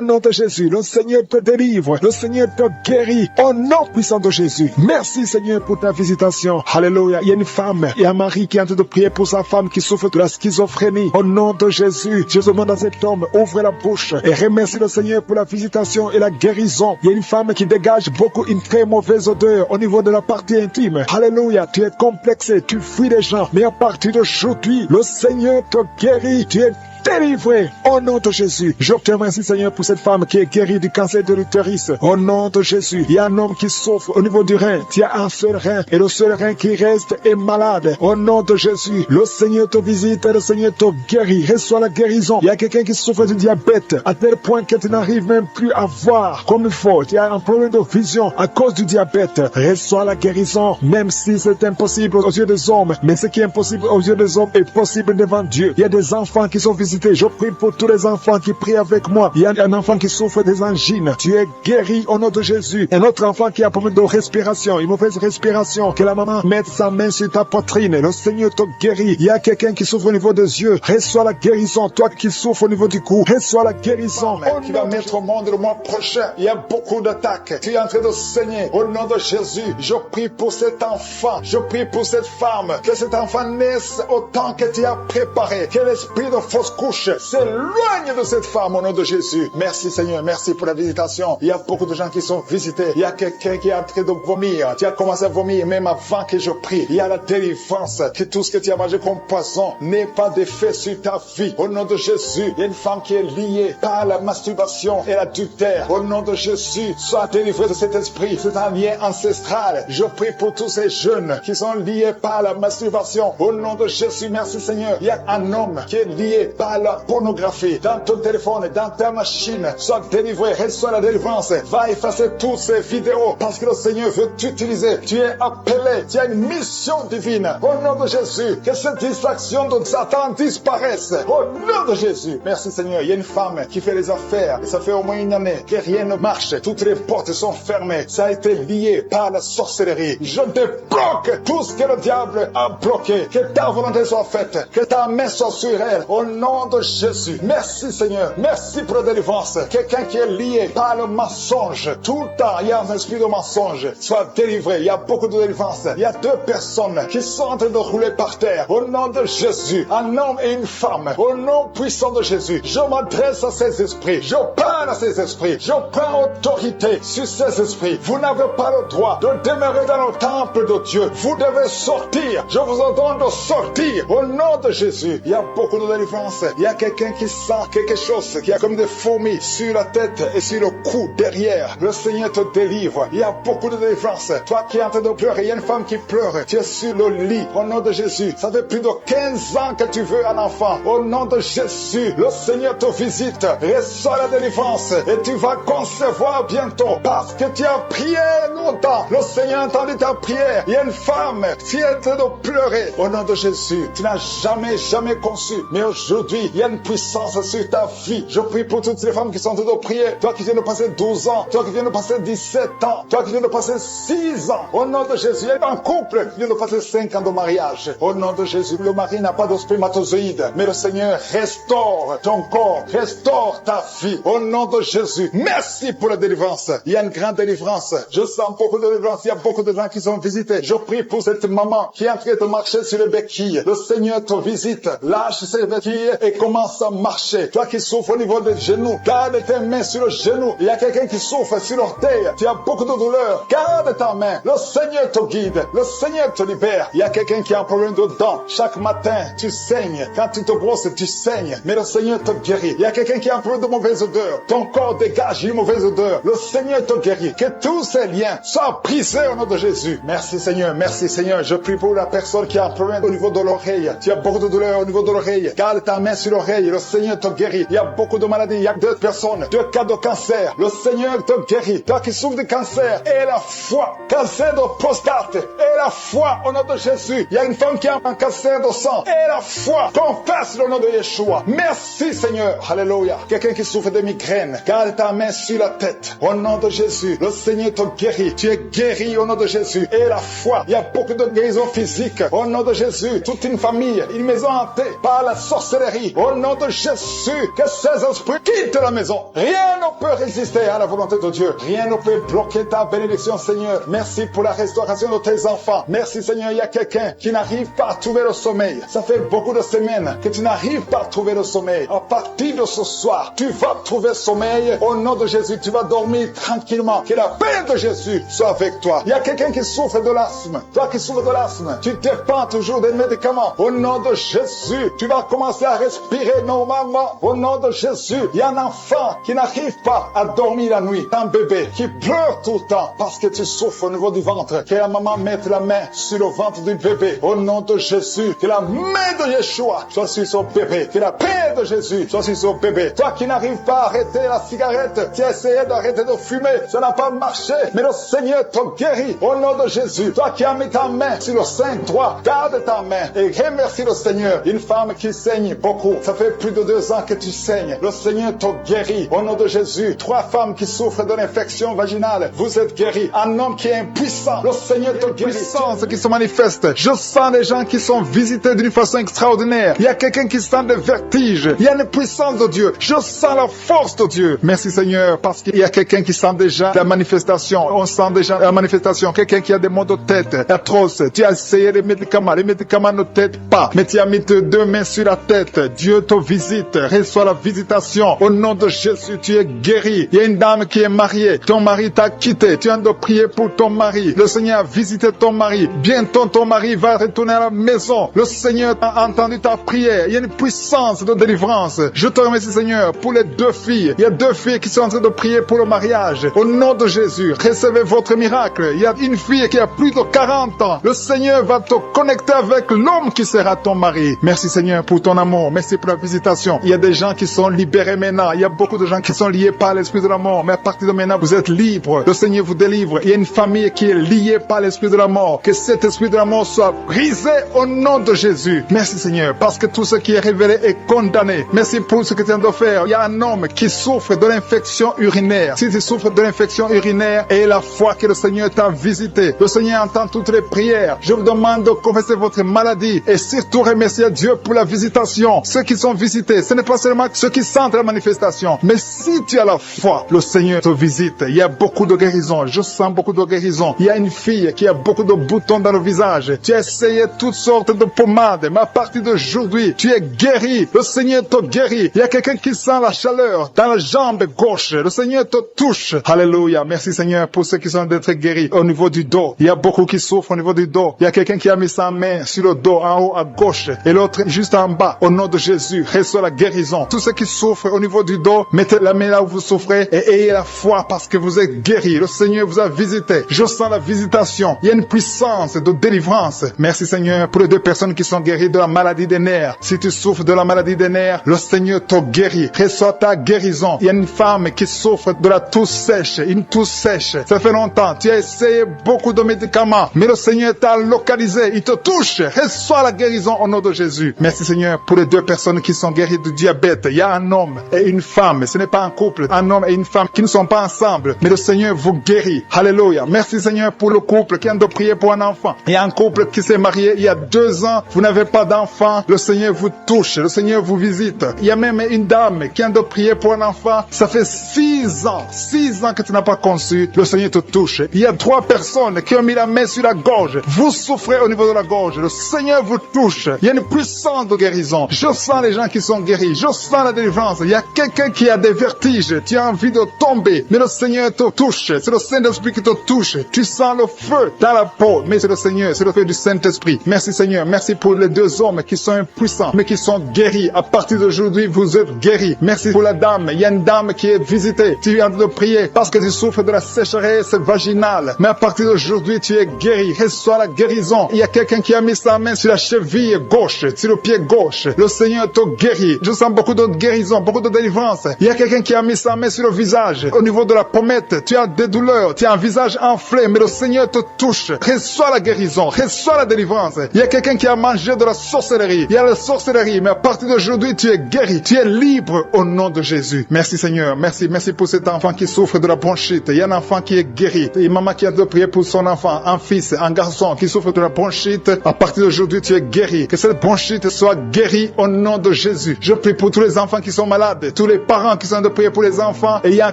nom de Jésus. Le Seigneur te délivre. Le Seigneur te guérit. Au nom puissant de Jésus. Merci Seigneur pour ta visitation. Alléluia. Il y a une femme et un mari qui est en train de prier pour sa femme qui souffre de la schizophrénie. Au nom de Jésus. Je demande à cet homme, ouvre la bouche et remercie le Seigneur pour la visitation et la guérison. Il y a une femme qui dégage beaucoup une très mauvaise odeur au niveau de la partie intime. Alléluia. Tu es complexé. Tu fuis les gens. Mais à partir d'aujourd'hui, le Seigneur te guérit. Tu es délivré au nom de Jésus. Je te remercie Seigneur pour cette femme qui est guérie du cancer de l'utérus. Au nom de Jésus. Il y a un homme qui souffre au niveau du rein. Tu as un seul rein et le seul rein qui reste est malade. Au nom de Jésus. Le Seigneur te visite et le Seigneur te guérit. guéri. Reçois la guérison. Il y a quelqu'un qui souffre de diabète à tel point que tu n'arrives même plus à voir comme il faut. Tu as un problème de vision à cause du diabète. Reçois la guérison, même si c'est impossible aux yeux des hommes. Mais ce qui est impossible aux yeux des hommes est possible devant Dieu. Il y a des enfants qui sont visités. Je prie pour tous les enfants qui prient avec moi. Il y a un enfant qui souffre des angines. Tu es guéri au nom de Jésus. Un autre enfant qui a un problème de respiration, une mauvaise respiration. Que la maman mette sa main sur ta poitrine. Le Seigneur te guérit. Il y a quelqu'un qui souffre au niveau des yeux. Reçois la guérison. Toi qui souffres au niveau du cou, reçois la guérison. Qui va mettre au monde le mois prochain. Il y a beaucoup d'attaques. Tu es en train de saigner. Au nom de Jésus, je prie pour cet enfant. Je prie pour cette femme. Que cet enfant naisse au temps que tu as préparé. Que l'esprit de fausse couche s'éloigne de cette femme au nom de Jésus. Merci Seigneur. Merci pour la visitation. Il y a beaucoup de gens qui sont visités. Il y a quelqu'un qui est en train de vomir. Tu as commencé à vomir même avant que je prie. Il y a la délivrance. Que tout ce que tu as mangé comme poison n'ait pas d'effet sur ta vie. Au nom de Jésus, il y a une femme qui est liée par la masturbation et l'adultère. Au nom de Jésus, sois délivré de cet esprit. C'est un lien ancestral. Je prie pour tous ces jeunes qui sont liés par la masturbation. Au nom de Jésus, merci Seigneur. Il y a un homme qui est lié par la pornographie. Dans ton téléphone, dans ta machine, sois délivré. Reçois la délivrance. Va effacer toutes ces vidéos parce que le Seigneur veut t'utiliser. Tu es appelé. Tu as une mission divine. Au nom de Jésus, que cette distraction de Satan disparaisse. Au nom de Jésus. Merci Seigneur. Il y a une femme qui fait les affaires et ça fait au moins une année que rien ne marche. Toutes les portes sont fermées. Ça a été lié par la sorcellerie. Je débloque tout ce que le diable a bloqué. Que ta volonté soit faite. Que ta main soit sur elle. Au nom de Jésus. Merci Seigneur. Merci pour la délivrance. Quelqu'un qui est lié par le mensonge. Tout le temps, il y a un esprit de mensonge. Sois délivré. Il y a beaucoup de délivrance. Il y a deux personnes qui sont en train de rouler par terre. Au nom de Jésus. Un homme et une femme. Au nom puissant de Jésus. Je m'adresse à ces esprits. Je parle à ces esprits. Je prends autorité sur ces esprits. Vous n'avez pas le droit de demeurer dans le temple de Dieu. Vous devez sortir. Je vous ordonne de sortir. Au nom de Jésus. Il y a beaucoup de délivrance. Il y a quelqu'un qui sent quelque chose qui a comme des fourmis sur la tête et sur le cou derrière. Le Seigneur te délivre. Il y a beaucoup de délivrance. Toi qui es en train de pleurer, il y a une femme qui pleure. Tu es sur le lit. Au nom de Jésus. Ça fait plus de 15 ans que tu veux un enfant. Au nom de Jésus. Le Seigneur te visite. Reçois la délivrance. Et tu vas concevoir bientôt. Parce que tu as prié longtemps. Le Seigneur a entendu ta prière. Il y a une femme qui est en train de pleurer. Au nom de Jésus. Tu n'as jamais conçu. Mais aujourd'hui, il y a une puissance sur ta vie. Je prie pour toutes les femmes qui sont en train de prier. Toi qui viens de passer 12 ans. Toi qui viens de passer 17 ans. Toi qui viens de passer 6 ans. Au nom de Jésus. Il y a un couple qui vient de passer 5 ans de mariage. Au nom de Jésus. Le mari n'a pas de spermatozoïde. Mais le Seigneur restaure ton corps. Restaure ta vie. Au nom de Jésus. Merci pour la délivrance. Il y a une grande délivrance. Je sens beaucoup de délivrance. Il y a beaucoup de gens qui sont visités. Je prie pour cette maman qui est en train de marcher sur les béquilles. Le Seigneur te visite. Lâche ses béquilles et commence à marcher. Toi qui souffres au niveau des genoux, garde tes mains sur le genou. Il y a quelqu'un qui souffre sur l'orteil. Tu as beaucoup de douleur. Garde ta main. Le Seigneur te guide. Le Seigneur te libère. Il y a quelqu'un qui a un problème de dents. Chaque matin, tu saignes. Quand tu te brosses, tu saignes. Mais le Seigneur te guérit. Il y a quelqu'un qui a un problème de mauvaise odeur. Ton corps dégage une mauvaise odeur. Le Seigneur te guérit. Que tous ces liens soient brisés au nom de Jésus. Merci Seigneur. Merci Seigneur. Je prie pour la personne qui a un problème au niveau de l'oreille. Tu as beaucoup de douleur au niveau de l'oreille. Garde ta main sur l'oreille. Le Seigneur te guérit. Il y a beaucoup de maladies. Il y a 2 personnes. 2 cas de cancer. Le Seigneur te guérit. Toi qui souffres de cancer. Et la foi. Cancer de prostate. Et la foi au nom de Jésus. Il y a une femme qui a un cancer de sang. Et la foi. Confesse le nom de Yeshua. Merci Seigneur. Alléluia. Quelqu'un qui souffre de migraine. Garde ta main sur la tête. Au nom de Jésus. Le Seigneur te guérit. Tu es guéri au nom de Jésus. Et la foi. Il y a beaucoup de guérisons physiques. Au nom de Jésus. Toute une famille. Une maison hantée par la sorcellerie. Au nom de Jésus. Que ces esprits quittent la maison. Rien ne peut résister à la volonté de Dieu. Rien ne peut bloquer ta bénédiction, Seigneur. Merci pour la restauration de tes enfants. Merci, Seigneur. Il y a quelqu'un qui n'arrive pas à trouver le sommeil. Ça fait beaucoup de semaines que tu n'arrives pas à trouver le sommeil. À partir de ce soir, tu vas trouver sommeil. Au nom de Jésus, tu vas dormir tranquillement. Que la paix de Jésus soit avec toi. Il y a quelqu'un qui souffre de l'asthme. Toi qui souffres de l'asthme, tu dépends toujours des médicaments. Au nom de Jésus, tu vas commencer à respirer normalement. Au nom de Jésus, il y a un enfant qui n'arrive pas à dormir la nuit. Un bébé qui pleure tout le temps parce que tu souffres au niveau du ventre. Que la maman mette la main sur le ventre du bébé. Au nom de Jésus, que la main de Yeshua soit sur sur son bébé. Que la paix de Jésus soit sur son bébé. Toi qui n'arrives pas à arrêter la cigarette, tu as essayé d'arrêter de fumer, ça n'a pas marché, mais le Seigneur te guérit au nom de Jésus. Toi qui as mis ta main sur le sein droit, garde ta main et remercie le Seigneur. Une femme qui saigne beaucoup, ça fait plus de 2 ans que tu saignes. Le Seigneur te guérit au nom de Jésus. 3 femmes qui souffrent de l'infection vaginale, vous êtes guéris. Un homme qui est impuissant, le Seigneur te guérit. Puissance qui se manifeste. Je sens des gens qui sont visités d'une façon extraordinaire. Il y a quelqu'un qui sent des vertiges. Il y a une puissance de Dieu. Je sens la force de Dieu. Merci Seigneur, parce qu'il y a quelqu'un qui sent déjà la manifestation. On sent déjà la manifestation. Quelqu'un qui a des maux de tête atroces. Tu as essayé les médicaments ne t'aident pas. Mais tu as mis tes 2 mains sur la tête. Dieu te visite. Reçois la visitation. Au nom de Jésus, tu es guéri. Il y a une dame qui est mariée. Ton mari t'a quitté. Tu as de prier pour ton mari. Le Seigneur a visité ton mari. Bientôt ton mari va retourner à la maison. Le Seigneur a entendu ta prière. Il y a une puissance de délivrance. Je te remercie Seigneur pour les 2 filles. Il y a 2 filles qui sont en train de prier pour le mariage. Au nom de Jésus, recevez votre miracle. Il y a une fille qui a plus de 40 ans. Le Seigneur va te connecter avec l'homme qui sera ton mari. Merci Seigneur pour ton amour. Merci pour la visitation. Il y a des gens qui sont libérés maintenant. Il y a beaucoup de gens qui sont liés par l'esprit de la mort. Mais à partir de maintenant, vous êtes libres. Le Seigneur vous délivre. Il y a une famille qui est liée par l'esprit de la mort. Que cet esprit de la mort soit brisé au nom de Jésus. Merci Seigneur, parce que tout ce qui est révélé est condamné. Merci pour ce que tu viens de faire. Il y a un homme qui souffre de l'infection urinaire. Si tu souffres de l'infection urinaire et la foi que le Seigneur t'a visité, le Seigneur entend toutes les prières. Je vous demande de confesser votre maladie et surtout remercier Dieu pour la visitation. Ceux qui sont visités, ce n'est pas seulement ceux qui sentent la manifestation, mais si tu as la foi, le Seigneur te visite. Il y a beaucoup de guérisons. Je sens beaucoup de guérisons. Il y a une fille qui a beaucoup de boutons dans le visage. Tu as essayé toutes sortes de pommades, mais à partir d'aujourd'hui, tu es guéri. Le Seigneur te guérit. Il y a quelqu'un qui sent la chaleur dans la jambe gauche. Le Seigneur te touche. Alléluia. Merci Seigneur pour ceux qui sont d'être guéris au niveau du dos. Il y a beaucoup qui souffrent au niveau du dos. Il y a quelqu'un qui a mis sa main sur le dos en haut à gauche et l'autre juste en bas. Au nom de Jésus, reçois la guérison. Tous ceux qui souffrent au niveau du dos, mettez la main là où vous souffrez et ayez la foi parce que vous êtes guéris. Le Seigneur vous a visité. Je sens la visitation. Il y a une puissance de délivrance. Merci Seigneur pour les 2 personnes qui sont guéries de la maladie des nerfs. Si tu souffres de la maladie des nerfs, le Seigneur te guérit. Reçois ta guérison. Il y a une femme qui souffre de la toux sèche. Une toux sèche. Ça fait longtemps. Tu as essayé beaucoup de médicaments, mais le Seigneur t'a localisé. Il te touche. Reçois la guérison au nom de Jésus. Merci Seigneur pour les 2 personnes qui sont guéries du diabète. Il y a un homme et une femme. Ce n'est pas un couple. Un homme et une femme qui ne sont pas ensemble, mais le Seigneur vous guérit. Alléluia. Merci Seigneur pour le couple qui vient de prier pour un enfant. Il y a un couple qui s'est marié il y a 2 ans. Vous n'avez pas d'enfant. Le Seigneur vous touche. Le Seigneur vous visite. Il y a même une dame qui vient de prier pour un enfant. Ça fait 6 ans. 6 ans que tu n'as pas conçu. Le Seigneur te touche. Il y a 3 personnes qui ont mis la main sur la gorge. Vous souffrez au niveau de la gorge. Le Seigneur vous touche. Il y a une puissance de guérison. Je sens les gens qui sont guéris. Je sens la délivrance. Il y a quelqu'un qui a des vertiges. Tu as envie de tomber. Mais le Seigneur te touche. C'est le Saint-Esprit qui te touche. Tu sens le feu dans la peau. Mais c'est le Seigneur. C'est le feu du Saint-Esprit. Merci Seigneur. Merci pour les 2 hommes qui sont impuissants, mais qui sont guéris. À partir d'aujourd'hui, vous êtes guéris. Merci pour la dame. Il y a une dame qui est visitée. Tu viens de prier parce que tu souffres de la sécheresse vaginale. Mais à partir d'aujourd'hui, tu es guéri. Reçois la guérison. Il y a quelqu'un qui a mis sa main sur la cheville gauche, sur le pied gauche. Le Seigneur te guérit. Je sens beaucoup de guérison, beaucoup de délivrance. Il y a quelqu'un qui a mis sa main sur le visage. Au niveau de la pommette, tu as des douleurs. Tu as un visage enflé, mais le Seigneur te touche. Reçois la guérison. Reçois la délivrance. Il y a quelqu'un qui a mangé de la sorcellerie. Il y a la sorcellerie, mais à partir d'aujourd'hui, tu es guéri. Tu es libre au nom de Jésus. Merci Seigneur. Merci pour cet enfant qui souffre de la bronchite. Il y a un enfant qui est guéri. Et maman qui a de prier pour son enfant, un fils, un garçon qui souffre de la bronchite. À partir d'aujourd'hui, tu es guéri. Que cette bronchite soit guérie au nom de Jésus. Je prie pour tous les enfants qui sont malades, tous les parents qui sont de prier pour les enfants. Et il y a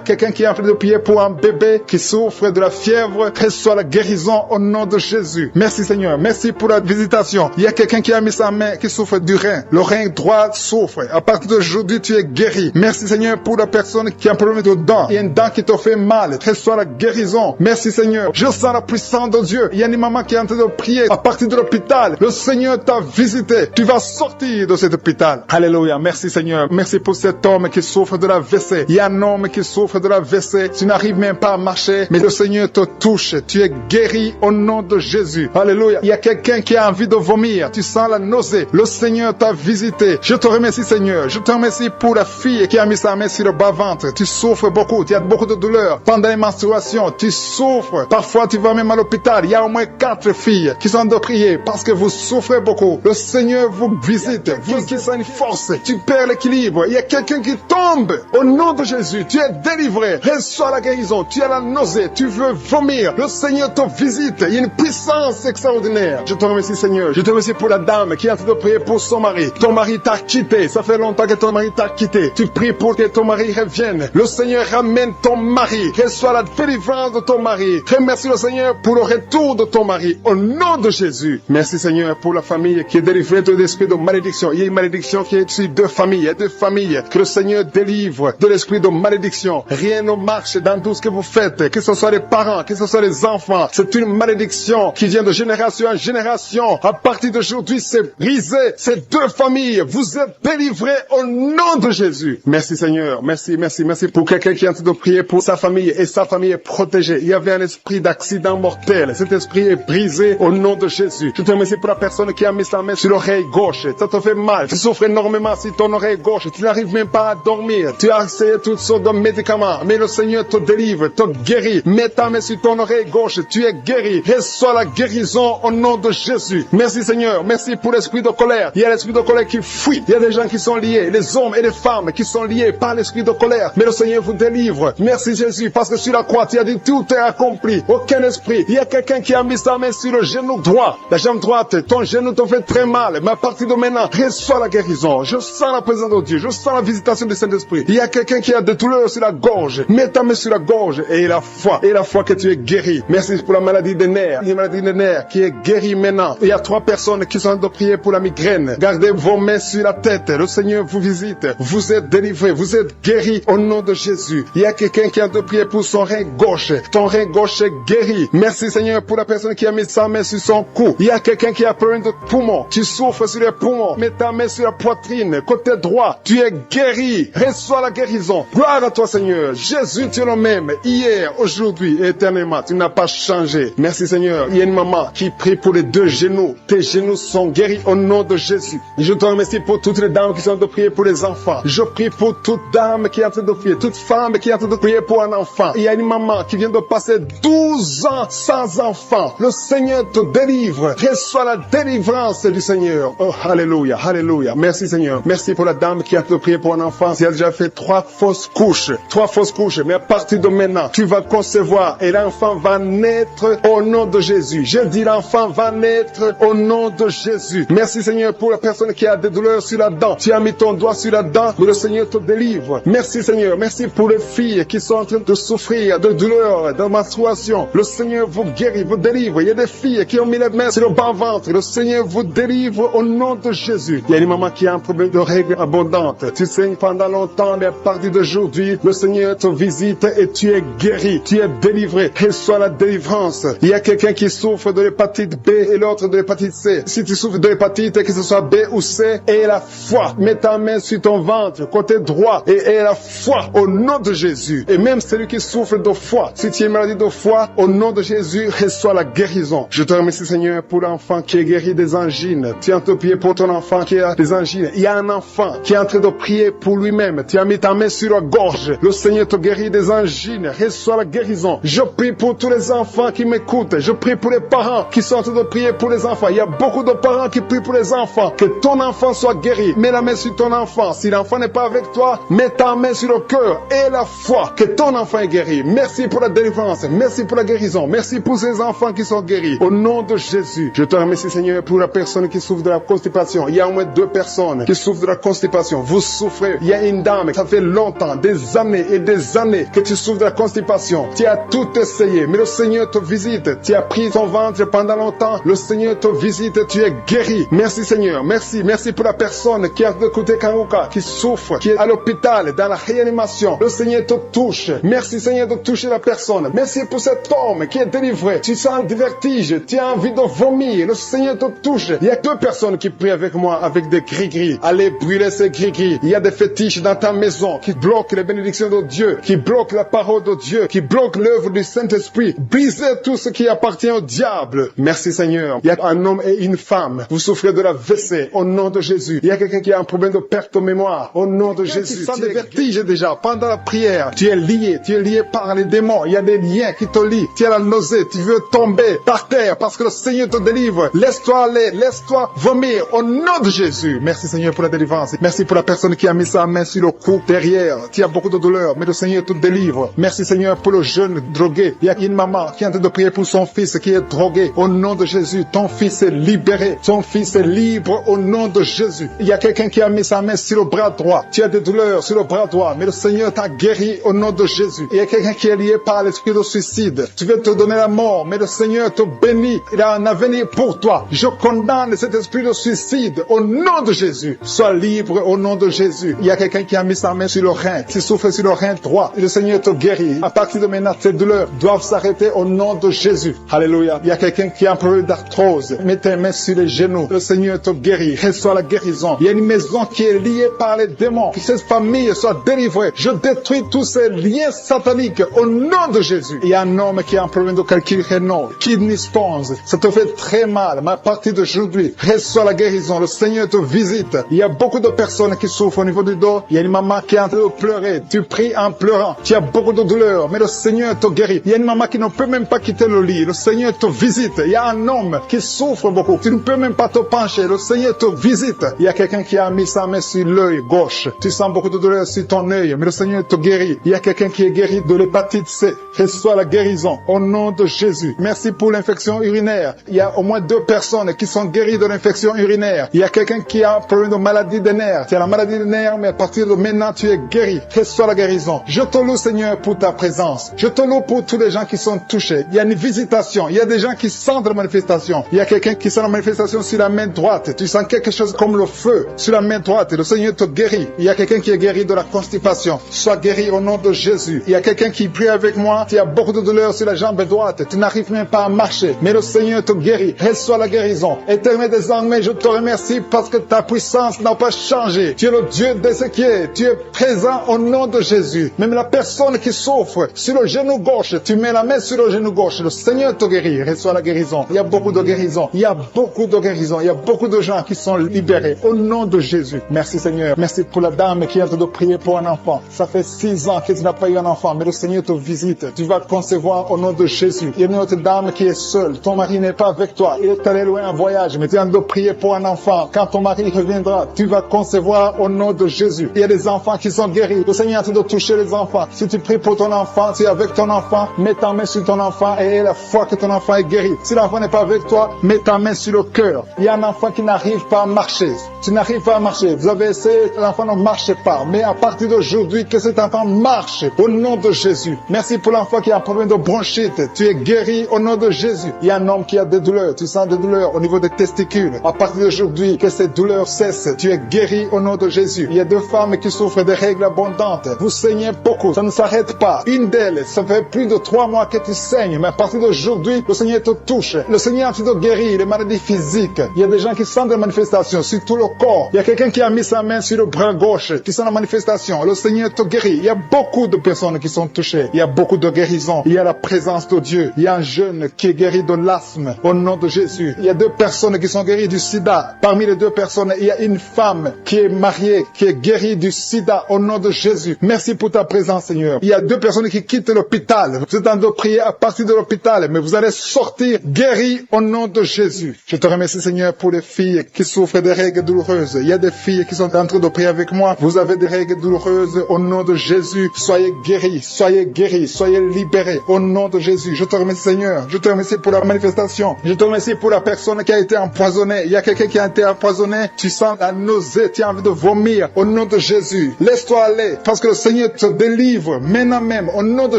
quelqu'un qui est en train de prier pour un bébé qui souffre de la fièvre. Reçois la guérison au nom de Jésus. Merci Seigneur. Merci pour la visitation. Il y a quelqu'un qui a mis sa main qui souffre du rein. Le rein droit souffre. À partir d'aujourd'hui, tu es guéri. Merci Seigneur pour la personne qui a un problème de dents. Il y a une dent qui te fait mal. Reçois la guérison. Merci Seigneur. Je sens la puissance de Dieu. Il y a une maman qui est en train de prier à partir de l'hôpital. Le Seigneur t'a visité. Tu vas sortir de cet hôpital. Alléluia. Merci Seigneur. Merci pour cet homme qui souffre de la WC. Il y a un homme qui souffre de la WC. Tu n'arrives même pas à marcher, mais le Seigneur te touche. Tu es guéri au nom de Jésus. Alléluia. Il y a quelqu'un qui a envie de vomir. Tu sens la nausée. Le Seigneur t'a visité. Je te remercie, Seigneur. Je te remercie pour la fille qui a mis sa main sur le bas-ventre. Tu souffres beaucoup, tu as beaucoup de douleurs. Pendant les menstruations, tu souffres. Parfois, tu vas même à l'hôpital. Il y a au moins 4 filles qui sont de prier parce que vous souffrez beaucoup. Le Seigneur vous visite. Vous qui sont une force. Tu perds l'équilibre. Il y a quelqu'un qui tombe. Au nom de Jésus, tu es délivré. Reçois la guérison. Tu as la nausée. Tu veux vomir. Le Seigneur te visite. Il y a une puissance extraordinaire. Je te remercie, Seigneur. Je te remercie pour la dame qui est en train de prier pour son mari. Ton mari t'a quitté. Ça fait longtemps que ton mari t'a quitté. Tu pries pour que ton mari revienne. Le Seigneur ramène ton mari. Reçois la délivrance de ton mari. Remercie le Seigneur pour le retour de ton mari. Au nom de Jésus. Merci, Seigneur, pour la famille qui est délivrée de l'esprit de malédiction. Il y a une malédiction qui est sur 2 familles. Il y a 2 familles que le Seigneur délivre de l'esprit de malédiction. Rien ne marche dans tout ce que vous faites. Que ce soit les parents, que ce soit les enfants. C'est une malédiction qui vient de génération en génération. À partir d'aujourd'hui, c'est brisé. Ces 2 familles, vous êtes délivrés au nom de Jésus. Merci, Seigneur. Merci, merci, merci pour quelqu'un qui est en train de prier pour sa famille et sa famille est protégée. Il y avait un esprit d'accident mortel. Cet esprit est brisé au nom de Jésus. Je te remercie pour la personne qui a mis sa main sur l'oreille gauche. Ça te fait mal. Tu souffres énormément sur ton oreille gauche. Tu n'arrives même pas à dormir. Tu as essayé toutes sortes de médicaments. Mais le Seigneur te délivre, te guérit. Mets ta main sur ton oreille gauche. Tu es guéri. Reçois la guérison au nom de Jésus. Merci, Seigneur. Merci pour l'esprit de colère. Il y a l'esprit de colère qui fuit. Il y a des gens qui sont liés. Les hommes et les femmes qui sont liés par l'esprit de colère. Mais le Seigneur vous délivre. Merci, Jésus, parce que sur la croix, tu as dit tout est accompli. Aucun esprit. Il y a quelqu'un qui a mis sa main sur le genou droit. La jambe droite, ton genou te fait très mal. Mais à partir de maintenant, reçois la guérison. Je sens la présence de Dieu. Je sens la visitation du Saint-Esprit. Il y a quelqu'un qui a des douleurs sur la gorge. Mets ta main sur la gorge et la foi. Et la foi que tu es guéri. Merci pour la maladie des nerfs. Une maladie des nerfs qui est guérie maintenant. Il y a 3 personnes qui sont en train de prier pour la migraine. Gardez vos mains sur la tête. Le Seigneur vous visite. Vous êtes délivrés. Vous êtes guéris au nom de Jésus. Il y a quelqu'un qui est en train de prier pour son rein gauche. Ton rein gauche est guéri. Merci, Seigneur, pour la personne qui a mis sa main sur son cou. Il y a quelqu'un qui a problème de poumon. Tu souffres sur les poumons. Mets ta main sur la poitrine. Côté droit. Tu es guéri. Reçois la guérison. Gloire à toi, Seigneur. Jésus, tu es le même. Hier, aujourd'hui et éternellement. Tu n'as pas changé. Merci, Seigneur. Il y a une maman qui prie pour les 2 genoux. Tes genoux sont guéris au nom de Jésus. Je te remercie pour toutes les dames qui sont en train de prier pour les enfants. Je prie pour toute dame qui est en train de prier. Toute femme qui est en train de prier pour un enfant. Il y a une maman qui vient de passer 12 ans sans enfant. Le Seigneur te délivre. Reçois la délivrance du Seigneur. Oh, alléluia, alléluia. Merci, Seigneur. Merci pour la dame qui a te prié pour un enfant. Elle a déjà fait 3 fausses couches. 3 fausses couches. Mais à partir de maintenant, tu vas concevoir et l'enfant va naître au nom de Jésus. Je dis l'enfant va naître au nom de Jésus. Merci, Seigneur, pour la personne qui a des douleurs sur la dent. Tu as mis ton doigt sur la dent, mais le Seigneur te délivre. Merci, Seigneur. Merci pour les filles qui sont en train de souffrir de douleurs, de menstruation. Le Seigneur vous guérit, vous délivre. Il y a des filles qui ont mis les mains sur le bas-ventre. Le Seigneur vous délivre au nom de Jésus. Il y a une maman qui a un problème de règles abondantes. Tu saignes pendant longtemps, mais à partir d'aujourd'hui, le Seigneur te visite et tu es guéri. Tu es délivré. Reçois la délivrance. Il y a quelqu'un qui souffre de l'hépatite B et l'autre de l'hépatite C. Si tu souffres de l'hépatite, que ce soit B ou C, aie la foi. Mets ta main sur ton ventre, côté droit, et aie la foi au nom de Jésus. Et même celui qui souffre de foie, si tu es maladie de foie, au nom de Jésus, reçois la guérison. Je te remercie, Seigneur, pour l'enfant qui est guéri des angines. Tu es en train de prier pour ton enfant qui a des angines. Il y a un enfant qui est en train de prier pour lui-même. Tu as mis ta main sur la gorge. Le Seigneur te guérit des angines. Reçois la guérison. Je prie pour tous les enfants qui m'écoutent. Je prie pour les parents qui sont en train de prier pour les enfants. Il y a beaucoup de parents qui prient pour les enfants. Que ton enfant soit guéri. Mets la main sur ton enfant. Si l'enfant n'est pas avec toi, mets ta main sur le cœur et la foi que ton enfant est guéri. Merci pour la délivrance. Merci pour la guérison. Merci pour ces enfants qui sont guéris. Au nom de Jésus, je te remercie, Seigneur, pour la personne qui souffre de la constipation. Il y a au moins 2 personnes qui souffrent de la constipation. Vous souffrez. Il y a une dame, ça fait longtemps, des années et des années que tu souffres de la constipation. Tu as tout essayé, mais le Seigneur te visite. Tu as pris ton ventre pendant longtemps. Le Seigneur te visite. Tu es guéri. Merci, Seigneur. Merci. Merci pour la personne qui a écouté Kanguka, qui souffre, qui est à l'hôpital, dans la réanimation. Le Seigneur te touche. Merci, Seigneur, de toucher la personne. Merci pour cet homme qui est délivré. Tu sens le vertige. Tu as envie de vomir. Le Seigneur te touche. Il y a 2 personnes qui prient avec moi avec des gris-gris. Allez brûler ces gris-gris. Il y a des fétiches dans ta maison qui bloquent les bénédictions de Dieu, qui bloquent la parole de Dieu, qui bloquent l'œuvre du Saint-Esprit. Brisez tout ce qui appartient au diable. Merci, Seigneur. Il y a un homme et une femme. Vous souffrez de la WC. libéré au nom de Jésus. Il y a quelqu'un qui a un problème de perte de mémoire au nom de Jésus. Tu sens des vertiges déjà pendant la prière. Tu es lié par les démons. Il y a des liens qui te lient. Tu as la nausée, tu veux tomber par terre parce que le Seigneur te délivre. Laisse-toi aller, laisse-toi vomir au nom de Jésus. Merci Seigneur pour la délivrance. Merci pour la personne qui a mis sa main sur le cou derrière. Tu as beaucoup de douleur, mais le Seigneur te délivre. Merci Seigneur pour le jeune drogué. Il y a une maman qui est en train de prier pour son fils qui est drogué. Au nom de Jésus, ton fils est libéré. Ton fils est libre au nom de Jésus. Il y a quelqu'un qui a mis sa main sur le bras droit. Tu as des douleurs sur le bras droit, mais le Seigneur t'a guéri au nom de Jésus. Il y a quelqu'un qui est lié par l'esprit de suicide. Tu veux te donner la mort, mais le Seigneur te bénit. Il a un avenir pour toi. Je condamne cet esprit de suicide au nom de Jésus. Sois libre au nom de Jésus. Il y a quelqu'un qui a mis sa main sur le rein. Tu souffres sur le rein droit. Et le Seigneur te guérit. À partir de maintenant, ces douleurs doivent s'arrêter au nom de Jésus. Alléluia. Il y a quelqu'un qui a un problème d'arthrose. Mets tes mains sur les genoux. Le Seigneur te guérit. Reçois la guérison. Il y a une maison qui est liée par les démons. Que cette famille soit délivrée. Je détruis tous ces liens sataniques au nom de Jésus. Il y a un homme qui a un problème de calcul rénal. Kidney stones. Ça te fait très mal. Mais à partir d'aujourd'hui, reçois la guérison. Le Seigneur te visite. Il y a beaucoup de personnes qui souffrent au niveau du dos. Il y a une maman qui est en train de pleurer. Tu pries en pleurant. Tu as beaucoup de douleur. Mais le Seigneur te guérit. Il y a une maman qui ne peut même pas quitter le lit. Le Seigneur te visite. Il y a un homme qui souffre beaucoup. Tu ne peux même pas te pencher. Le Seigneur te visite. Il y a quelqu'un qui a mis sa main sur l'œil gauche. Tu sens beaucoup de douleur sur ton œil. Mais le Seigneur te guérit. Il y a quelqu'un qui est guéri de l'hépatite C. Reçois la guérison au nom de Jésus. Merci pour l'infection urinaire. Il y a au moins 2 personnes qui sont guéries de l'infection urinaire. Il y a quelqu'un qui a un problème de maladie des nerfs. Tu as la maladie des nerfs, mais à partir de maintenant, tu es guéri. Reçois la guérison. Je te loue, Seigneur, pour ta présence. Je te loue pour tous les gens qui sont touchés. Il y a une visitation. Il y a des gens qui sentent la manifestation. Il y a quelqu'un qui sent la manifestation sur la main droite. Tu sens quelque chose comme le feu sur la main droite. Le Seigneur te guérit. Il y a quelqu'un qui est guéri de la constipation. Sois guéri au nom de Jésus. Il y a quelqu'un qui prie avec moi. Tu as beaucoup de douleur sur la jambe droite. Tu n'arrives même pas à marcher. Mais le Seigneur te guérit. Reçois la guérison. Éternel des armées, je te remercie parce que ta puissance n'a pas changé. Tu es le Dieu d'Ézéchiel. Tu es présent au nom de Jésus. Même la personne qui souffre sur le genou gauche, tu mets la main sur le genou gauche. Le Seigneur te guérit. Reçois la guérison. Il y a beaucoup de guérison. Il y a beaucoup de guérison. Il y a beaucoup de gens qui sont libérés au nom de Jésus. Merci Seigneur. Merci pour la dame qui est en train de prier pour un enfant. Ça fait 6 ans que tu n'as pas eu un enfant, mais le Seigneur te visite. Tu vas concevoir au nom de Jésus. Il y a une autre dame qui est seule. Ton mari n'est pas avec toi. Il est allé loin en voyage, mais tu es en train de prier pour un enfant. Quand ton mari reviendra, tu vas concevoir au nom de Jésus. Il y a des enfants qui sont guéris. Le Seigneur est en train de toucher les enfants. Si tu pries pour ton enfant, tu es avec ton enfant, mets ta main sur ton enfant et aie la foi que ton enfant est guéri. Si l'enfant n'est pas avec toi, mets ta main sur le cœur. Il y a un enfant qui n'arrive pas à marcher. Tu n'arrives pas à marcher. Vous avez essayé, l'enfant ne marche pas. Mais à partir d'aujourd'hui, que cet enfant marche au nom de Jésus. Merci pour l'enfant qui a un problème de bronchite. Tu es guéri au nom de Jésus. Il y a un homme qui a des douleurs. Tu sens des douleurs au niveau des testicules. À partir d'aujourd'hui, que ces douleurs cessent. Tu es guéri au nom de Jésus. Il y a 2 femmes qui souffrent de règles abondantes. Vous saignez beaucoup. Ça ne s'arrête pas. Une d'elles, ça fait plus de 3 mois que tu saignes. Mais à partir d'aujourd'hui, le Seigneur te touche. Le Seigneur te guérit les maladies physiques. Il y a des gens qui sentent des manifestations sur tout le corps. Il y a quelqu'un qui a mis sa main sur le bras gauche. Tu sens la manifestation. Le Seigneur te guérit. Il y a beaucoup de personnes qui sont touchées. Il y a beaucoup de guérisons. Il y a la présence de Dieu. Il y a un jeune qui est guéri de l'asthme au nom de Jésus. Il y a 2 personnes qui sont guéries du sida. Parmi les 2 personnes, il y a une femme qui est mariée, qui est guérie du sida au nom de Jésus. Merci pour ta présence, Seigneur. Il y a 2 personnes qui quittent l'hôpital. Vous êtes en train de prier à partir de l'hôpital, mais vous allez sortir guéris au nom de Jésus. Je te remercie, Seigneur, pour les filles qui souffrent des règles douloureuses. Il y a des filles qui sont en train de prier avec moi. Vous avez des règles douloureuses au nom de Jésus. Soyez guéris, soyez guéris, soyez libérés au nom de Jésus. Je te remercie, Seigneur. Je te remercie pour la manifestation. Je te remercie pour la personne qui a été empoisonnée. Il y a quelqu'un qui a été empoisonné. Tu sens la nausée, tu as envie de vomir au nom de Jésus. Laisse-toi aller parce que le Seigneur te délivre maintenant même au nom de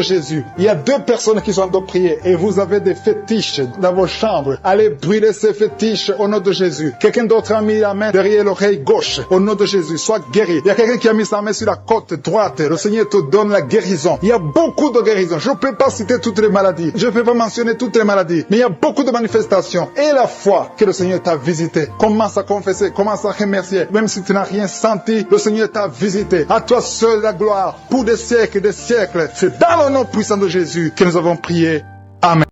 Jésus. Il y a 2 personnes qui sont en train de prier et vous avez des fétiches dans vos chambres. Allez brûler ces fétiches au nom de Jésus. Quelqu'un d'autre a mis la main derrière l'oreille gauche au nom de Jésus. Sois guéri. Il y a quelqu'un qui a mis sa main sur la côte droite. Le Seigneur te donne la guérison. Il y a beaucoup de guérisons. Je ne peux pas citer toutes les maladies. Je ne peux pas mentionner toutes les maladies. Mais il y a beaucoup de manifestations. Et la foi que le Seigneur t'a visité. Commence à confesser. Commence à remercier. Même si tu n'as rien senti, le Seigneur t'a visité. À toi seul la gloire. Pour des siècles et des siècles. C'est dans le nom puissant de Jésus que nous avons prié. Amen.